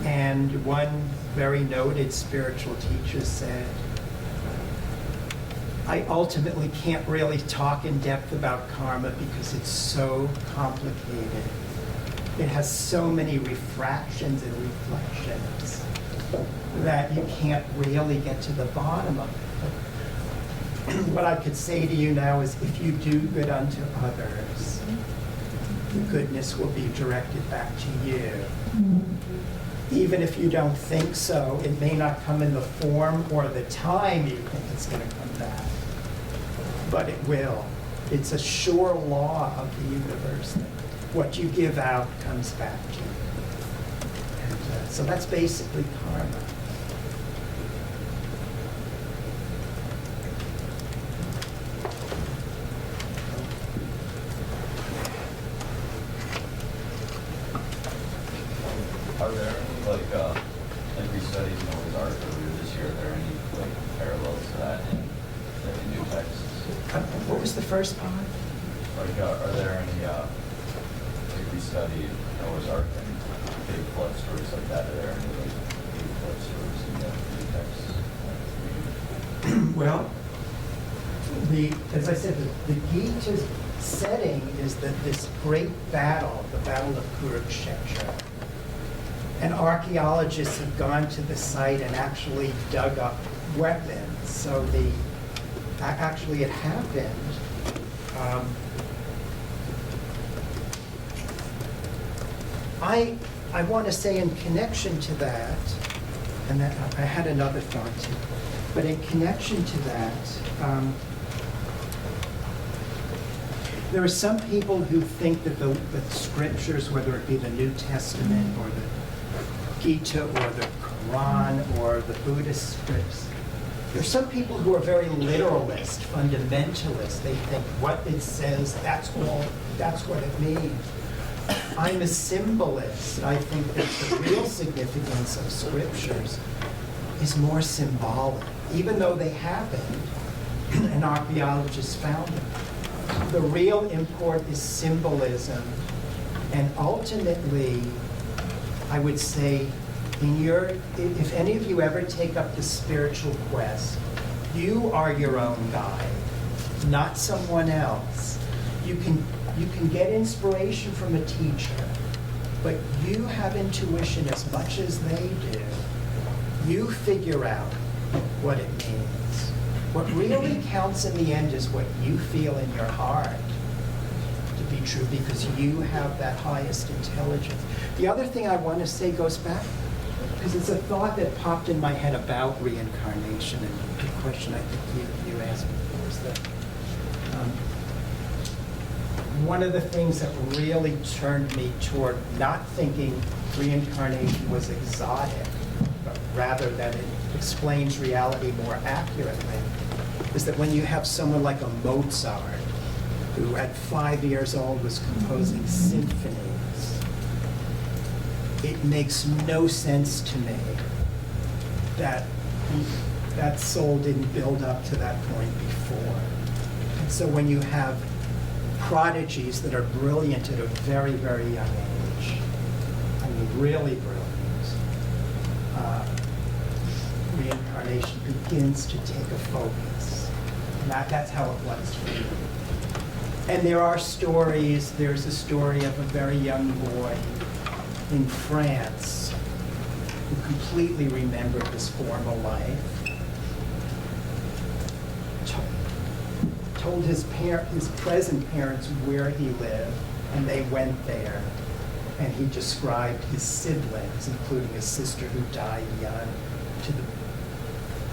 And one very noted spiritual teacher said, I ultimately can't really talk in depth about karma because it's so complicated. It has so many refractions and reflections that you can't really get to the bottom of it. What I could say to you now is if you do good unto others, the goodness will be directed back to you. Even if you don't think so, it may not come in the form or the time you think it's going to come back, but it will. It's a sure law of the universe that what you give out comes back to you. And so that's basically karma. Are there any, like we studied Noah's Ark earlier this year, are there any, parallels to that in the Hindu texts? What was the first part? Are there any, we studied Noah's Ark and big flood stories like that, are there any, big flood stories in the Hindu texts? Well, as I said, the Gita's setting is that this great battle, the Battle of Kurukshetra, and archaeologists have gone to the site and actually dug up weapons. So actually it happened. I want to say in connection to that, and that I had another thought too, but in connection to that, there are some people who think that the scriptures, whether it be the New Testament or the Gita or the Quran or the Buddhist scripts, there are some people who are very literalist, fundamentalist. They think what it says, that's what it means. I'm a symbolist. I think that the real significance of scriptures is more symbolic, even though they happened and archaeologists found them. The real import is symbolism, and ultimately, I would say, if any of you ever take up the spiritual quest, you are your own guide, not someone else. You can get inspiration from a teacher, but you have intuition as much as they do. You figure out what it means. What really counts in the end is what you feel in your heart to be true, because you have that highest intelligence. The other thing I want to say goes back, because it's a thought that popped in my head about reincarnation, and the question I think you asked before is that one of the things that really turned me toward not thinking reincarnation was exotic, but rather that it explains reality more accurately, is that when you have someone like a Mozart, who at 5 years old was composing symphonies, it makes no sense to me that that soul didn't build up to that point before. So when you have prodigies that are brilliant at a very, very young age, I mean, really brilliant, reincarnation begins to take a focus. And that's how it was for me. And there are stories. There's a story of a very young boy in France who completely remembered his former life. Told his present parents where he lived, and they went there. And he described his siblings, including his sister who died young, to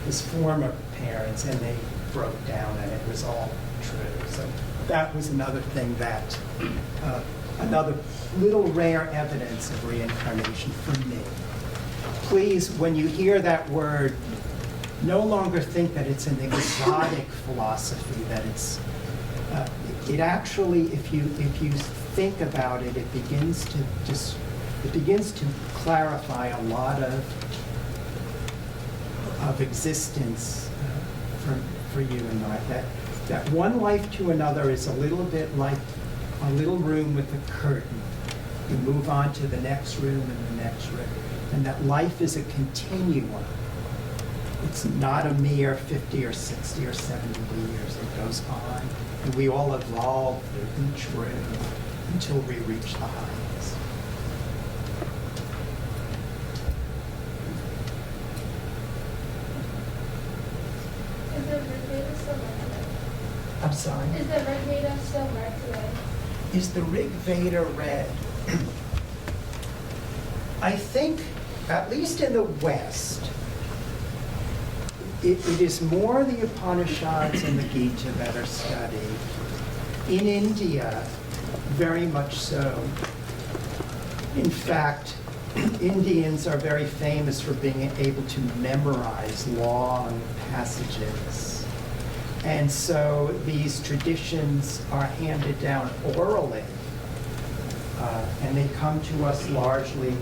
his former parents, and they broke down, and it was all true. So that was another thing that, another little rare evidence of reincarnation for me. Please, when you hear that word, no longer think that it's an exotic philosophy, that it's, it actually, if you think about it, it begins to clarify a lot of existence for you in life. That one life to another is a little bit like a little room with a curtain. You move on to the next room and the next room. And that life is a continuum. It's not a mere 50 or 60 or 70 years. It goes on. And we all evolve through each room until we reach the highest. Is the Rig Veda still read today? I'm sorry? Is the Rig Veda still read today? Is the Rig Veda read? I think, at least in the West, it is more the Upanishads and the Gita that are studied. In India, very much so. In fact, Indians are very famous for being able to memorize long passages. And so these traditions are handed down orally, and they come to us largely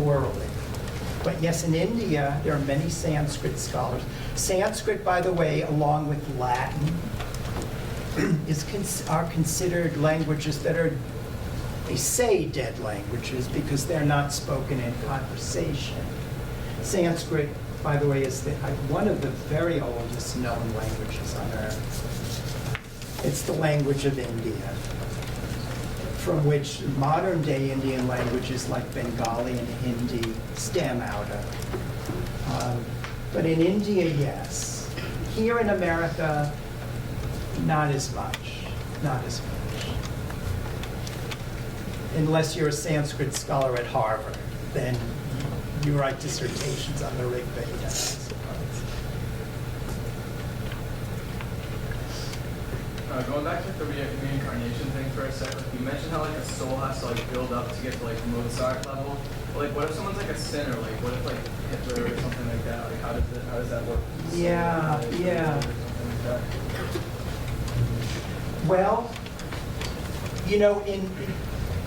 orally. But yes, in India, there are many Sanskrit scholars. Sanskrit, by the way, along with Latin, are considered languages that are, they say dead languages because they're not spoken in conversation. Sanskrit, by the way, is one of the very oldest known languages on earth. It's the language of India, from which modern-day Indian languages like Bengali and Hindi stem out of. But in India, yes. Here in America, not as much. Not as much. Unless you're a Sanskrit scholar at Harvard, then you write dissertations on the Rig Veda, I suppose. Going back to the reincarnation thing for a second, you mentioned how like a soul has to like build up to get to like Mozart level. But, like, what if someone's like a sinner? Like, what if like Hitler or something like that? Like, how does that work? Yeah, yeah. Or something like that? Well, you know,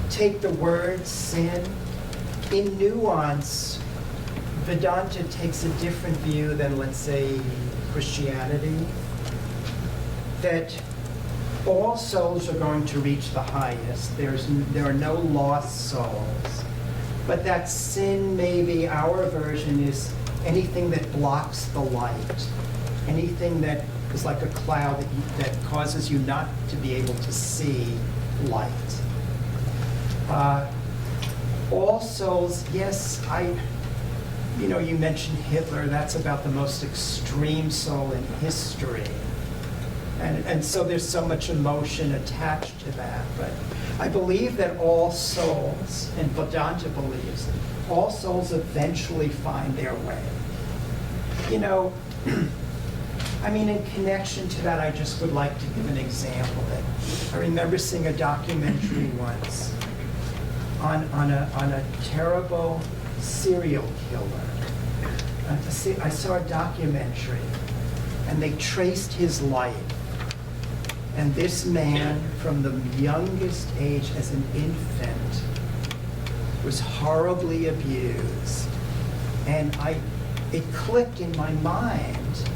take the word sin. In nuance, Vedanta takes a different view than, let's say, Christianity. That all souls are going to reach the highest. There are no lost souls. But that sin, maybe our version, is anything that blocks the light. Anything that is like a cloud that causes you not to be able to see light. All souls, yes, you know, you mentioned Hitler. That's about the most extreme soul in history. And so there's so much emotion attached to that. But I believe that all souls, and Vedanta believes, all souls eventually find their way. You know, I mean, in connection to that, I just would like to give an example. I remember seeing a documentary once on a terrible serial killer. I saw a documentary, and they traced his life. And this man, from the youngest age as an infant, was horribly abused. And it clicked in my mind.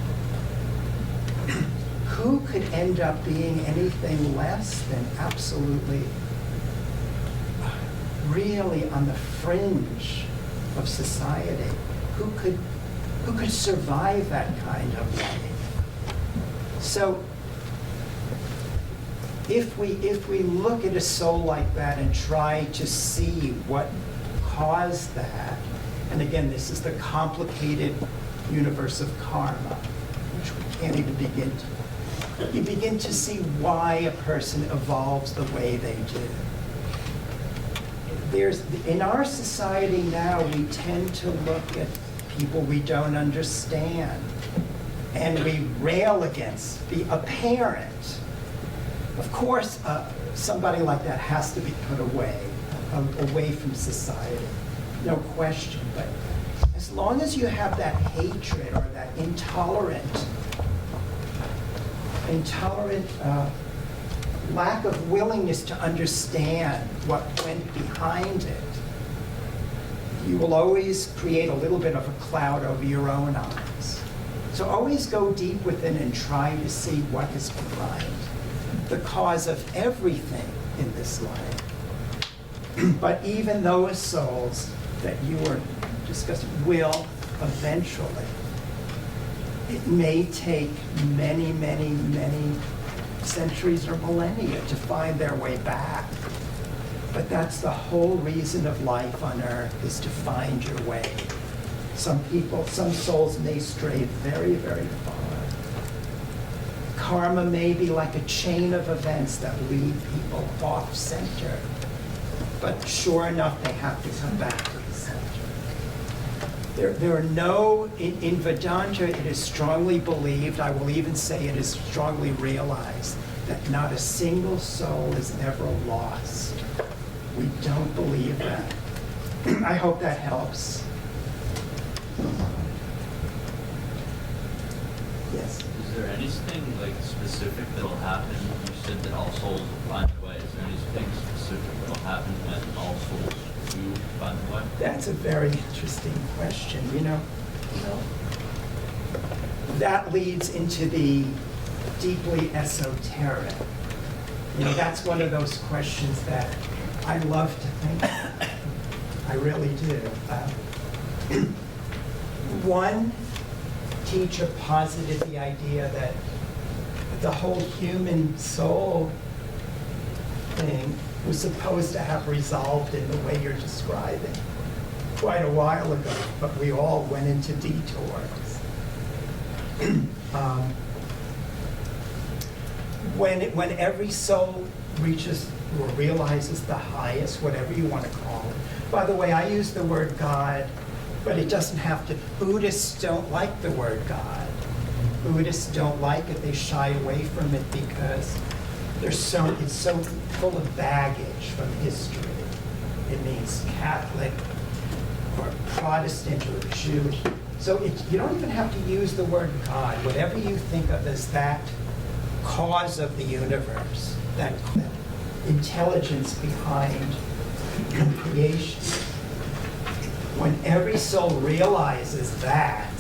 who could end up being anything less than absolutely, really on the fringe of society? Who could survive that kind of life? So if we look at a soul like that and try to see what caused that, and again, this is the complicated universe of karma, which we can't even begin to. You begin to see why a person evolves the way they do. In our society now, we tend to look at people we don't understand, and we rail against a parent. Of course, somebody like that has to be put away from society, no question. But as long as you have that hatred or that intolerant lack of willingness to understand what went behind it, you will always create a little bit of a cloud over your own eyes. So always go deep within and try to see what is behind the cause of everything in this life. But even those souls that you were discussing will eventually, it may take many, many, many centuries or millennia to find their way back. But that's the whole reason of life on earth, is to find your way. Some souls may stray very, very far. Karma may be like a chain of events that lead people off center. But sure enough, they have to come back to the center. There are no, in Vedanta, it is strongly believed, I will even say it is strongly realized, that not a single soul is ever lost. We don't believe that. I hope that helps. Yes? Is there anything like specific that'll happen? You said that all souls will find their way. Is there anything specific that'll happen when all souls do find their way? That's a very interesting question. That leads into the deeply esoteric. That's one of those questions that I love to think about. I really do. One teacher posited the idea that the whole human soul thing was supposed to have resolved in the way you're describing quite a while ago, but we all went into detours. When every soul reaches or realizes the highest, whatever you want to call it. By the way, I use the word God, but it doesn't have to. Buddhists don't like the word God. Buddhists don't like it. They shy away from it because it's so full of baggage from history. It means Catholic or Protestant or Jewish. So you don't even have to use the word God. Whatever you think of as that cause of the universe, that intelligence behind creation. When every soul realizes that,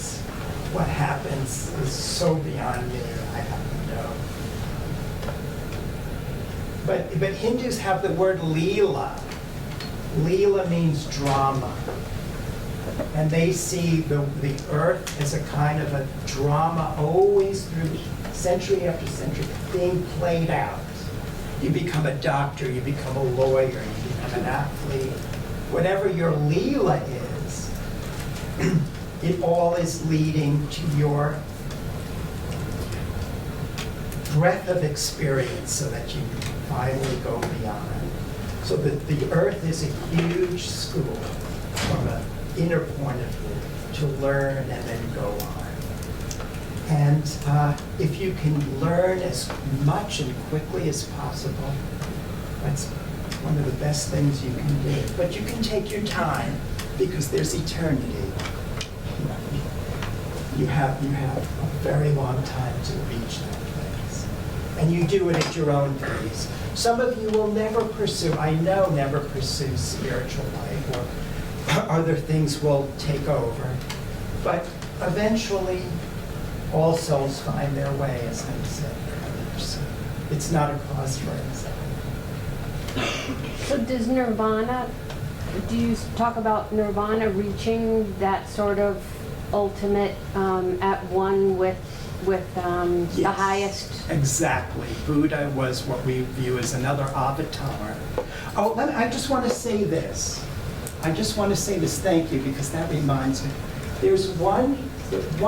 what happens is so beyond me, I have to know. But Hindus have the word Leela. Leela means drama. And they see the earth as a kind of a drama always through century after century being played out. You become a doctor, you become a lawyer, you become an athlete. Whatever your Leela is, it all is leading to your breadth of experience so that you finally go beyond. So the earth is a huge school from an inner point of view to learn and then go on. And if you can learn as much and quickly as possible, that's one of the best things you can do. But you can take your time because there's eternity. You have a very long time to reach that place. And you do it at your own pace. Some of you will never pursue spiritual life, or other things will take over. But eventually, all souls find their way, as I said earlier. So it's not a crossroads. So does nirvana, do you talk about nirvana reaching that sort of ultimate at one with the Yes, highest? Exactly. Buddha was what we view as another avatar. Oh, I just want to say this. Thank you, because that reminds me. There's one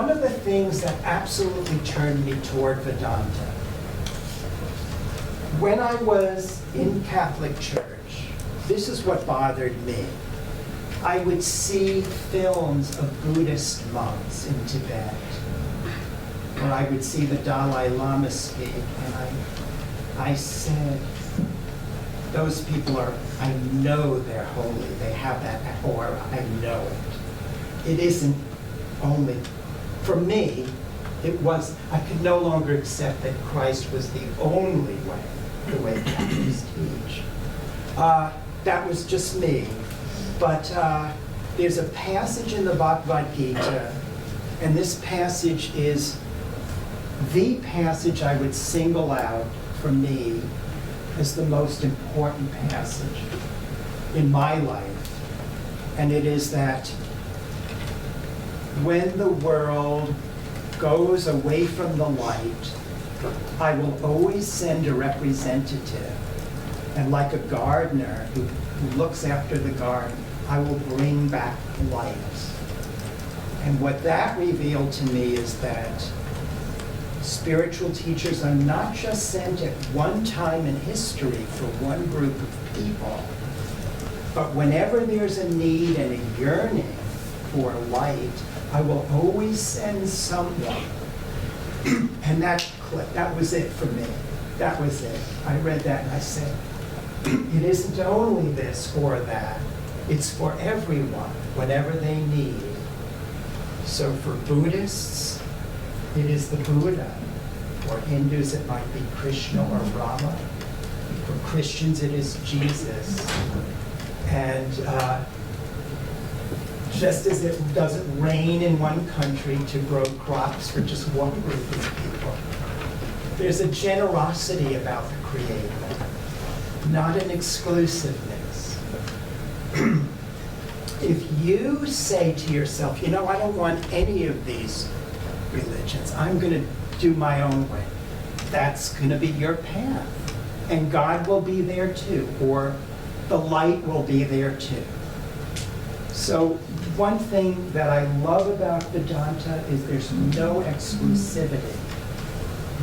of the things that absolutely turned me toward Vedanta. When I was in Catholic Church, this is what bothered me. I would see films of Buddhist monks in Tibet, or I would see the Dalai Lama speak, and I said, those people are, I know they're holy, they have that aura, I know it. It isn't only, for me, I could no longer accept that Christ was the only way, the way Catholics teach. That was just me. But there's a passage in the Bhagavad Gita, and this passage is the passage I would single out for me as the most important passage in my life. And it is that when the world goes away from the light, I will always send a representative. And like a gardener who looks after the garden, I will bring back light. And what that revealed to me is that spiritual teachers are not just sent at one time in history for one group of people, but whenever there's a need and a yearning for light, I will always send someone. And that was it for me. That was it. I read that and I said, it isn't only this or that. It's for everyone, whatever they need. So for Buddhists, it is the Buddha. For Hindus, it might be Krishna or Rama. For Christians, it is Jesus. And just as it doesn't rain in one country to grow crops for just one group of people, there's a generosity about the Creator, not an exclusiveness. If you say to yourself, I don't want any of these religions, I'm going to do my own way, that's going to be your path. And God will be there too, or the light will be there too. So one thing that I love about Vedanta is there's no exclusivity.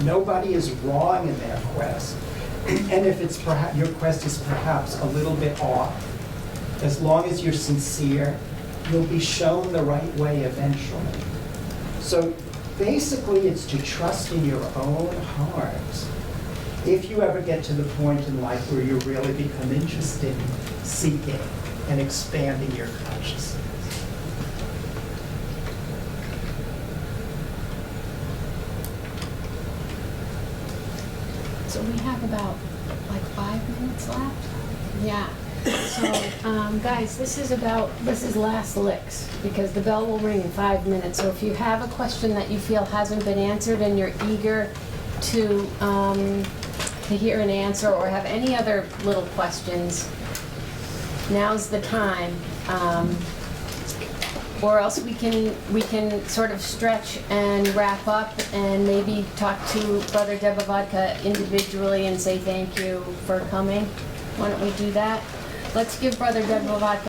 Nobody is wrong in their quest. And if it's your quest is perhaps a little bit off, as long as you're sincere, you'll be shown the right way eventually. So basically, it's to trust in your own heart. If you ever get to the point in life where you really become interested in seeking and expanding your consciousness. So we have about 5 minutes left. Yeah. So guys, this is last licks, because the bell will ring in 5 minutes. So if you have a question that you feel hasn't been answered and you're eager to hear an answer, or have any other little questions, now's the time. Or else we can sort of stretch and wrap up and maybe talk to Brother Devbhakta individually and say thank you for coming. Why don't we do that? Let's give Brother Devbhakta